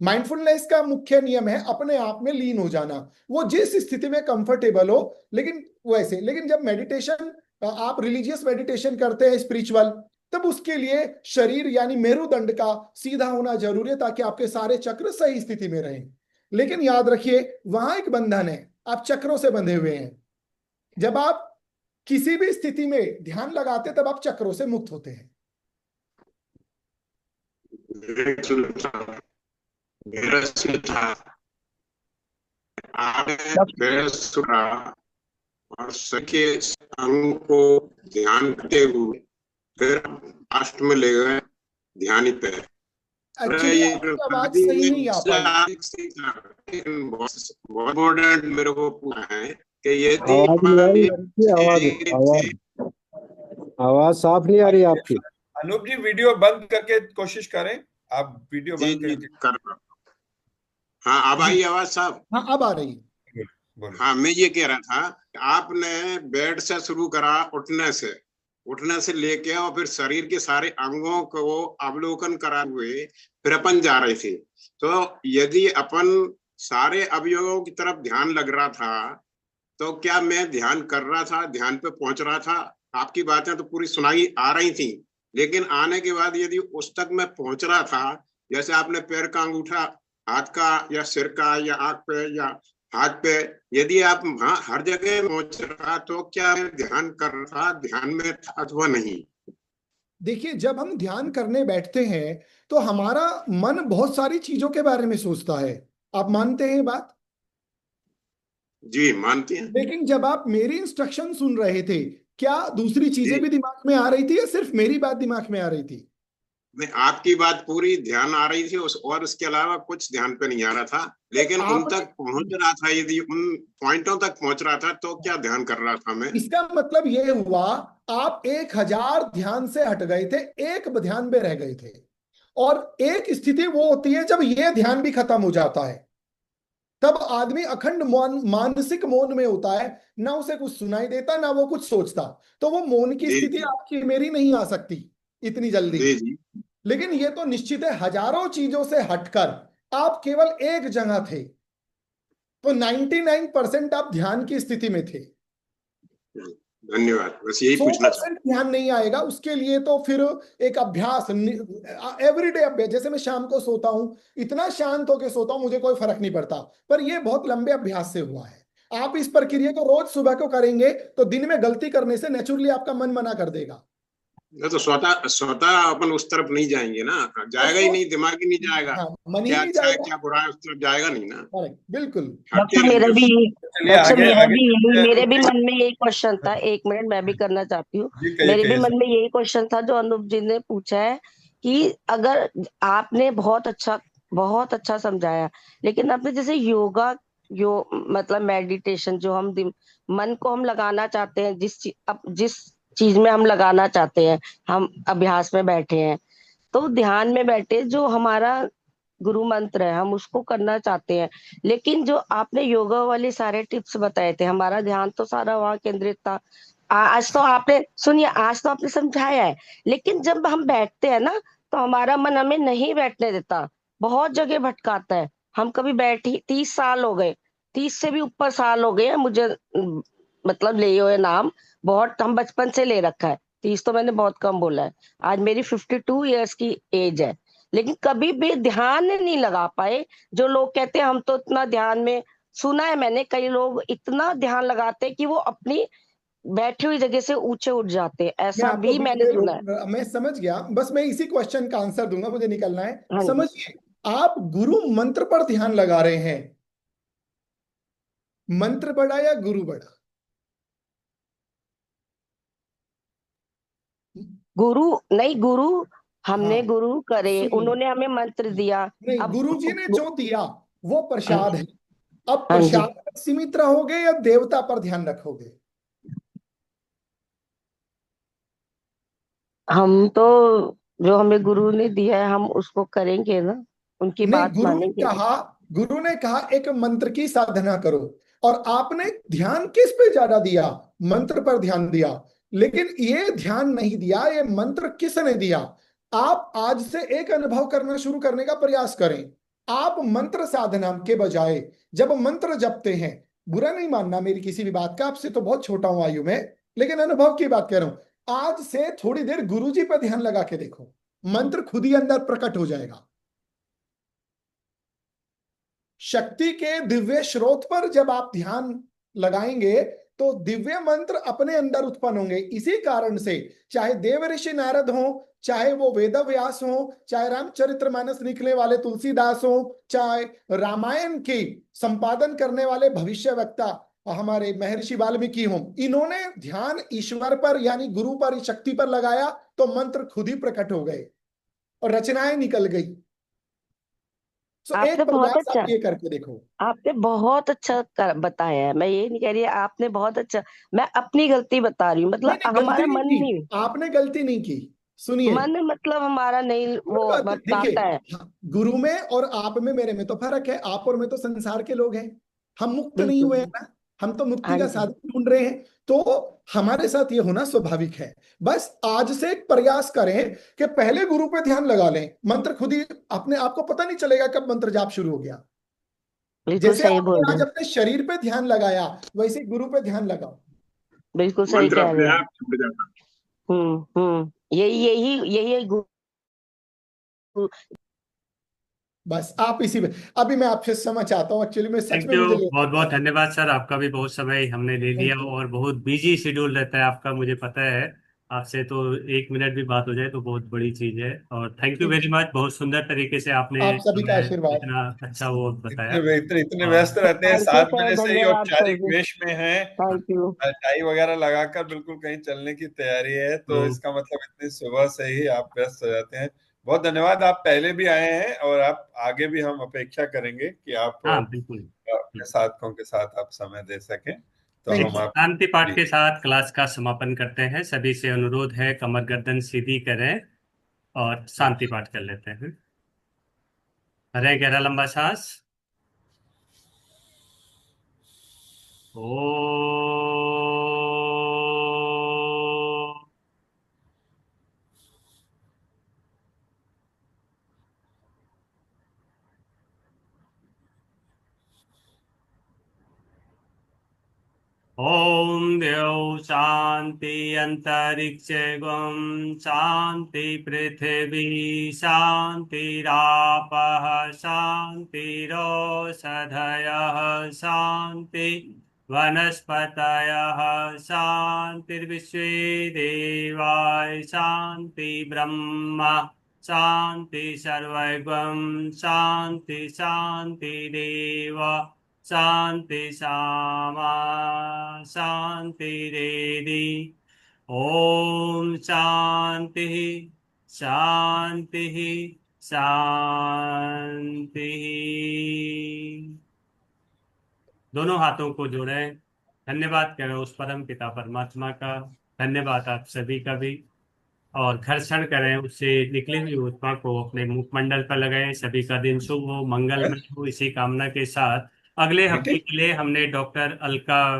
माइंडफुलनेस का मुख्य नियम है अपने आप में लीन हो जाना, वो जिस स्थिति में कंफर्टेबल हो। लेकिन जब मेडिटेशन, आप रिलीजियस मेडिटेशन करते हैं, स्पिरिचुअल, तब उसके लिए शरीर यानी मेरुदंड का सीधा होना जरूरी है ताकि आपके सारे चक्र सही स्थिति में रहें। लेकिन याद रखिए वहां एक बंधन है, आप चक्रों से बंधे हुए हैं। जब आप किसी भी स्थिति में ध्यान लगाते तब आप चक्रों से मुक्त होते हैं। आपने सुना और सके अंग को ध्यान करते हुए फिर लास्ट में ले गए ध्यान पे। एक्चुअली आपकी आवाज सही नहीं आ पाई। बहुत इम्पोर्टेंट मेरे को पूछना है कि ये आवाज नहीं आ रही आपकी, आवाज साफ नहीं आ रही आपकी। अनूप जी वीडियो बंद करके कोशिश करें, आप वीडियो जी बंद जी करके। कर रहा हूं। हाँ अब आई आवाज साहब? हाँ अब आ रही है। बोलिए। हाँ मैं ये कह रहा था, आपने बेड से शुरू करा, उठने से लेके और फिर शरीर के सारे अंगों को अवलोकन करा हुए फिर अपन जा रहे थे। तो यदि अपन सारे अवयवों की तरफ ध्यान लग रहा था तो क्या मैं ध्यान कर रहा था, ध्यान पे पहुंच रहा था? आपकी बातें तो पूरी सुनाई आ रही थी, लेकिन आने के बाद यदि उस तक मैं पहुंच रहा था, जैसे आपने पैर का अंगूठा हाथ का या सिर का या आंख पे या हाथ पे, यदि आप वहां हर जगह पहुंच रहा तो क्या मैं ध्यान कर रहा था, ध्यान में था अथवा नहीं? देखिए जब हम ध्यान करने बैठते हैं तो हमारा मन बहुत सारी चीजों के बारे में सोचता है। आप मानते हैं ये बात? जी मानते हैं। लेकिन जब आप मेरी इंस्ट्रक्शन सुन रहे थे, क्या दूसरी चीजें जी भी दिमाग में आ रही थी या सिर्फ मेरी बात दिमाग में आ रही थी? मैं आपकी बात पूरी ध्यान आ रही थी और उसके अलावा कुछ ध्यान पे नहीं आ रहा था, लेकिन उन आपने, तक पहुंच रहा था, यदि उन पॉइंटों तक पहुंच रहा था तो क्या ध्यान कर रहा था मैं? इसका मतलब ये हुआ आप 1000 ध्यान से हट गए थे, एक ध्यान में रह गए थे। और एक स्थिति वो होती है जब ये ध्यान भी खत्म हो जाता है, तब आदमी अखंड मानसिक मौन में होता है, ना उसे कुछ सुनाई देता ना वो कुछ सोचता। तो वो मौन की जी स्थिति जी आपकी मेरी नहीं आ सकती इतनी जल्दी। जी जी लेकिन ये तो निश्चित है हजारों चीजों से हटकर आप केवल एक जगह थे, तो 99% आप ध्यान की स्थिति में थे। धन्यवाद, बस यही पूछना चाहता 100% ध्यान नहीं आएगा, उसके लिए तो फिर एक अभ्यास, एवरीडे अभ्यास। जैसे मैं शाम को सोता हूं, इतना शांत होकर सोता हूं मुझे कोई फर्क नहीं पड़ता, पर यह बहुत लंबे अभ्यास से हुआ है। आप इस प्रक्रिया को रोज सुबह को करेंगे तो दिन में गलती करने से नेचुरली आपका मन मना कर देगा। नहीं तो स्वतः अपन उस तरफ नहीं जाएंगे ना, जाएगा ही नहीं, दिमाग ही नहीं जाएगा। हाँ, मन ही क्या नहीं अच्छा है जाएगा। क्या बुरा है उस तरफ जाएगा नहीं ना, करेक्ट, बिल्कुल। हटते डॉक्टर मेरा रहेंगे। भी चलिए डॉक्टर आगे मेरा आगे भी मेरे भी जी मन में यही क्वेश्चन था। एक मिनट मैं भी करना चाहती हूँ। कहिए मेरे भी कहिए। मन में यही क्वेश्चन था जो अनूप जी ने पूछा है कि अगर आपने बहुत अच्छा समझाया, लेकिन आपने जैसे मतलब मेडिटेशन जो हम मन को हम लगाना चाहते हैं, जिस चीज में हम लगाना चाहते हैं, हम अभ्यास में बैठे हैं, तो ध्यान में बैठे जो हमारा गुरु मंत्र है हम उसको करना चाहते हैं, लेकिन जो आपने योगा वाले सारे टिप्स बताए थे हमारा ध्यान तो सारा वहां केंद्रित था। आज तो आपने सुनिए, आज तो आपने समझाया है, लेकिन जब हम बैठते हैं ना तो हमारा मन हमें नहीं बैठने देता, बहुत जगह भटकाता है। हम कभी बैठी 30 साल हो गए, 30 से भी ऊपर साल हो गए हैं मुझे, मतलब ले हुए नाम बहुत हम बचपन से ले रखा है। 30 तो मैंने बहुत कम बोला है। आज मेरी 52 ईयर्स की एज है, लेकिन कभी भी ध्यान नहीं लगा पाए। जो लोग कहते हैं हम तो इतना ध्यान में, सुना है मैंने कई लोग इतना ध्यान लगाते हैं कि वो अपनी बैठी हुई जगह से ऊंचे उठ जाते हैं, मैं ऐसा आपको भी बीच मैंने में सुना है। मैं समझ गया, बस मैं इसी क्वेश्चन का आंसर दूंगा, मुझे निकलना है। हाँ जी। समझिए, आप गुरु मंत्र पर ध्यान लगा रहे हैं, मंत्र बड़ा या गुरु बड़ा? गुरु नहीं, गुरु हमने हाँ, गुरु करे, सुनिए, उन्होंने हमें मंत्र दिया। नहीं, अब गुरु जी ने जो दिया वो हाँ प्रसाद है। अब जी, प्रसाद पर सीमित रहोगे या देवता पर ध्यान रखोगे? हम तो जो हमें गुरु ने दिया है हम उसको करेंगे ना, उनकी नहीं, बात मानेंगे। गुरु ने कहा एक मंत्र की साधना करो, और आपने ध्यान किस पे ज्यादा दिया? मंत्र पर ध्यान दिया। लेकिन ये ध्यान नहीं दिया, ये मंत्र किसने दिया? आप आज से एक अनुभव करना शुरू करने का प्रयास करें। आप मंत्र साधना के बजाय जब मंत्र जपते हैं, बुरा नहीं मानना मेरी किसी भी बात का, आपसे तो बहुत छोटा हूं आयु में, लेकिन अनुभव की बात कर रहा हूं। आज से थोड़ी देर गुरुजी पर ध्यान लगा के देखो, मंत्र खुद ही अंदर प्रकट हो जाएगा। शक्ति के दिव्य स्रोत पर जब आप ध्यान लगाएंगे तो दिव्य मंत्र अपने अंदर उत्पन्न होंगे। इसी कारण से चाहे देव ऋषि नारद हो, चाहे वो वेद व्यास हो, चाहे रामचरितमानस लिखने वाले तुलसीदास हो, चाहे रामायण के संपादन करने वाले भविष्य वक्ता हमारे महर्षि वाल्मीकि हो, इन्होंने ध्यान ईश्वर पर यानी गुरु पर, शक्ति पर लगाया तो मंत्र खुद ही प्रकट हो गए और रचनाएं निकल गई। तो एक आपने बहुत प्रयास अच्छा आप ये करके देखो। आपने बहुत अच्छा बताया है। मैं ये नहीं कह रही, आपने बहुत अच्छा, मैं अपनी गलती बता रही हूँ, नहीं मतलब नहीं, गलती हमारा नहीं मन की, नहीं, आपने गलती नहीं की। सुनिए, मन मतलब हमारा नहीं कोई वो बात नहीं, देखिए, बताता है। हाँ, गुरु में और आप में मेरे में तो फर्क है। आप और मैं तो संसार के लोग हैं, हम मुक्त नहीं हुए हैं बिल्कुल। ना, हम तो मुक्ति हाँ का जी। साधन ढूंढ रहे हैं। तो हमारे साथ ये होना स्वाभाविक है। बस आज से एक प्रयास करें कि पहले गुरु पे ध्यान लगा लें, मंत्र खुद ही अपने आपको पता नहीं चलेगा कब मंत्र जाप शुरू हो गया। बिल्कुल जैसे सही बोल आपने रहे आज हैं। अपने शरीर पे ध्यान लगाया, वैसे ही गुरु पे ध्यान लगाओ। बिल्कुल सही मंत्र कह अपने रहे हैं। आप छूट जाता यही यही यही गुरु। बस आप इसी में, अभी मैं आपसे समझ चाहता हूँ, एक्चुअली में सच थैंक में यू, मुझे लेट बहुत हो बहुत गया। धन्यवाद सर। आपका भी बहुत समय हमने ले लिया थैंक यू। और बहुत बिजी शेड्यूल रहता है आपका, मुझे पता है। आपसे तो 1 मिनट भी बात हो जाए तो बहुत बड़ी चीज है। और thank you thank very you, much, बहुत सुंदर तरीके से आपने आप सभी का हमें आशीर्वाद। इतना अच्छा वो बताया। इतने इतने और व्यस्त रहते हैं, थैंक यू 7 सर, बजे से ही धन्यवाद सर औपचारिक जी। वेश में हैं, थैंक यू। टाई वगैरह लगाकर बिल्कुल कहीं चलने की तैयारी है, तो तो इसका मतलब इतनी सुबह से ही आप व्यस्त हो जाते हैं। बहुत धन्यवाद, आप पहले भी आए हैं और आप आगे भी हम अपेक्षा करेंगे कि आप हाँ बिल्कुल। अपने साथियों के साथ आप समय दे सकें, तो थैंक हम यू। आप शांति पाठ जी। के साथ क्लास का समापन करते हैं। सभी से अनुरोध है, कमर गर्दन सीधी करें और शांति पाठ कर लेते हैं। भरें गहरा लंबा सांस। ओ ओम देव शांति अंतरिक्ष गम शांति पृथ्वी शांतिरापः शांतिरोषधयः शांति वनस्पतयः शांतिर्विश्वे देवाः शांति ब्रह्म शांति सर्वगम शांति शांतिरेव शांति सामा शांतिरेधि। ओम शांति शांति शांति। दोनों हाथों को जोड़ें, धन्यवाद करें उस परम पिता परमात्मा का। धन्यवाद आप सभी का भी। और घर्षण करें, उससे निकली हुई ऊष्मा को अपने मुखमंडल पर लगाएं। सभी का दिन शुभ हो, मंगलमय हो, इसी कामना के साथ अगले हफ्ते मीटिंग के लिए हमने डॉक्टर अलका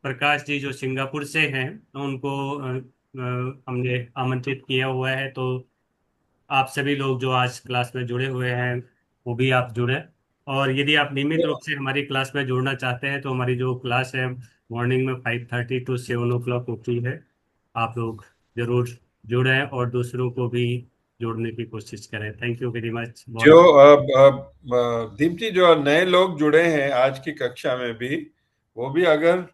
प्रकाश जी जो सिंगापुर से हैं उनको हमने आमंत्रित किया हुआ है। तो आप सभी लोग जो आज क्लास में जुड़े हुए हैं वो भी आप जुड़े। और यदि आप नियमित रूप से हमारी क्लास में जुड़ना चाहते हैं तो हमारी जो क्लास है मॉर्निंग में 5:30 टू 7 o'clock होती है। आप लोग जरूर जुड़ें और दूसरों को भी जोड़ने की कोशिश करें। Thank you very much. जो बहुत दीप जी, जो नए लोग जुड़े हैं आज की कक्षा में भी, वो भी अगर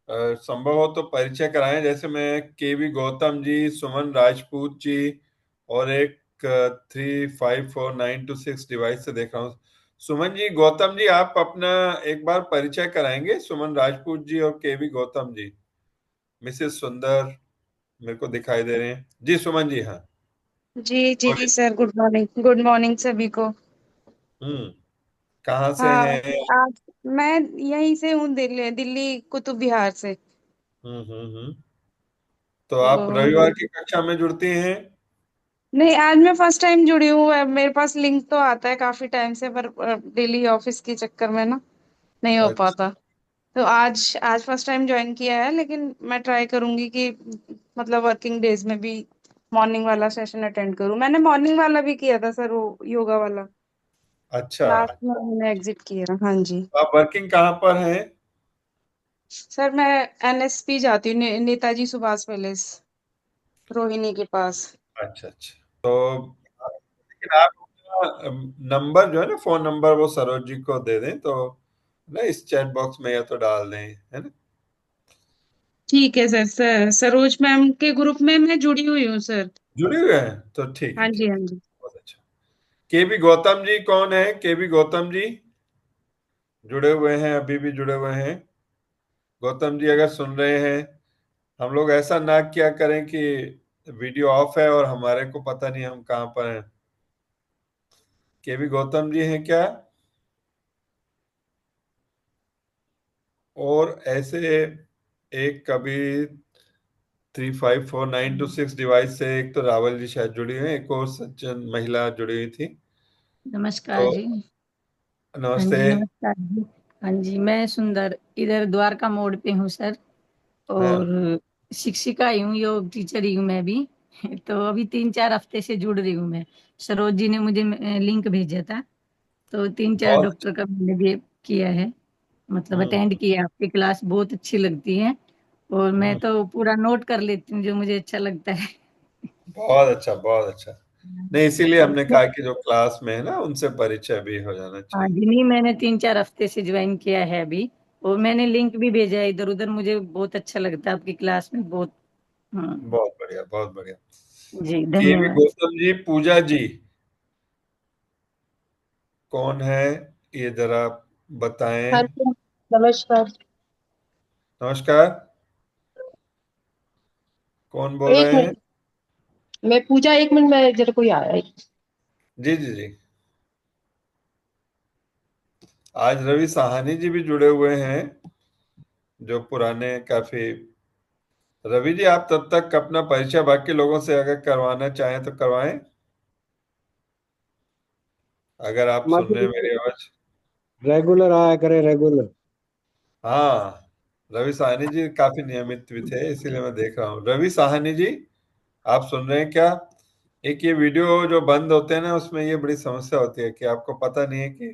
संभव हो तो परिचय कराएं। जैसे मैं केवी गौतम जी, सुमन राजपूत जी और एक 354926 डिवाइस से देख रहा हूँ। सुमन जी, गौतम जी, आप अपना एक बार परिचय कराएंगे? सुमन राजपूत जी और केवी गौतम जी, मिसेस सुंदर मेरे को दिखाई दे रहे हैं जी। सुमन जी, हाँ, जी जी बोलिए। सर, गुड मॉर्निंग सभी को। कहाँ से हाँ, हैं? आज मैं यहीं से हूँ, दिल्ली दिल्ली कुतुब विहार से। हम्म। तो आप तो रविवार की कक्षा में जुड़ती हैं? नहीं, आज मैं फर्स्ट टाइम जुड़ी हूँ। मेरे पास लिंक तो आता है काफी टाइम से, पर डेली ऑफिस के चक्कर में ना नहीं हो अच्छा। पाता। तो आज आज फर्स्ट टाइम ज्वाइन किया है, लेकिन मैं ट्राई करूंगी कि मतलब वर्किंग डेज में भी मॉर्निंग वाला सेशन अटेंड करूँ। मैंने मॉर्निंग वाला भी किया था सर, वो योगा वाला। अच्छा, लास्ट में मैंने एग्जिट किया। हाँ जी आप वर्किंग कहाँ पर हैं? सर, मैं एनएसपी जाती हूँ, नेताजी सुभाष पैलेस, रोहिणी के पास। अच्छा अच्छा। तो लेकिन आप अपना नंबर जो है ना, फोन नंबर, वो सरोज जी को दे दें तो ना, इस चैट बॉक्स में या तो डाल दें, है ना। ठीक है सर। सरोज मैम के ग्रुप में मैं जुड़ी हुई हूँ सर। जुड़े हुए हैं तो ठीक है, हाँ ठीक जी है, हाँ जी। बहुत अच्छा। केबी गौतम जी कौन है? केबी गौतम जी जुड़े हुए हैं, अभी भी जुड़े हुए हैं? गौतम जी अगर सुन रहे हैं, हम लोग ऐसा ना क्या करें कि वीडियो ऑफ है और हमारे को पता नहीं हम कहाँ पर हैं। केबी गौतम जी हैं क्या? और ऐसे एक कभी 354926 डिवाइस से एक तो रावल जी शायद जुड़ी हुई हैं, एक और सज्जन महिला जुड़ी हुई थी। नमस्कार तो जी। हाँ नमस्ते। जी नमस्कार जी। हाँ जी, मैं सुंदर इधर द्वारका मोड़ पे हूँ सर। हाँ, और शिक्षिका ही हूँ, योग टीचर ही हूँ मैं भी। तो अभी 3-4 हफ्ते से जुड़ रही हूँ मैं। सरोज जी ने मुझे लिंक भेजा था, तो 3-4 बहुत अच्छा। डॉक्टर का मैंने भी किया है, मतलब हम्म अटेंड किया। आपकी क्लास बहुत अच्छी लगती है और मैं हम्म, तो पूरा नोट कर लेती हूँ जो मुझे अच्छा लगता है। बहुत अच्छा, बहुत अच्छा। नहीं, इसीलिए और हमने कहा कि जो क्लास में है ना, उनसे परिचय भी हो जाना हाँ चाहिए। जी, नहीं मैंने 3-4 हफ्ते से ज्वाइन किया है अभी। और मैंने लिंक भी भेजा है इधर उधर, मुझे बहुत अच्छा लगता है आपकी क्लास में बहुत। हाँ बहुत बढ़िया, बहुत बढ़िया। जी, केवी धन्यवाद। गौतम जी, पूजा जी कौन है, ये जरा बताएं। हाँ जी, नमस्कार। नमस्कार, कौन बोल एक रहे हैं? मिनट, मैं पूजा, एक मिनट, मैं जरा कोई आया है। जी जी जी। आज रवि साहनी जी भी जुड़े हुए हैं, जो पुराने काफी। रवि जी, आप तब तक अपना परिचय बाकी लोगों से अगर करवाना चाहें तो करवाएं, अगर आप सुन रहे हैं मेरी आवाज। रेगुलर आया करे, रेगुलर। हाँ, रवि साहनी जी काफी नियमित भी थे, इसीलिए मैं देख रहा हूँ। रवि साहनी जी, आप सुन रहे हैं क्या? एक ये वीडियो जो बंद होते हैं ना, उसमें ये बड़ी समस्या होती है कि आपको पता नहीं है कि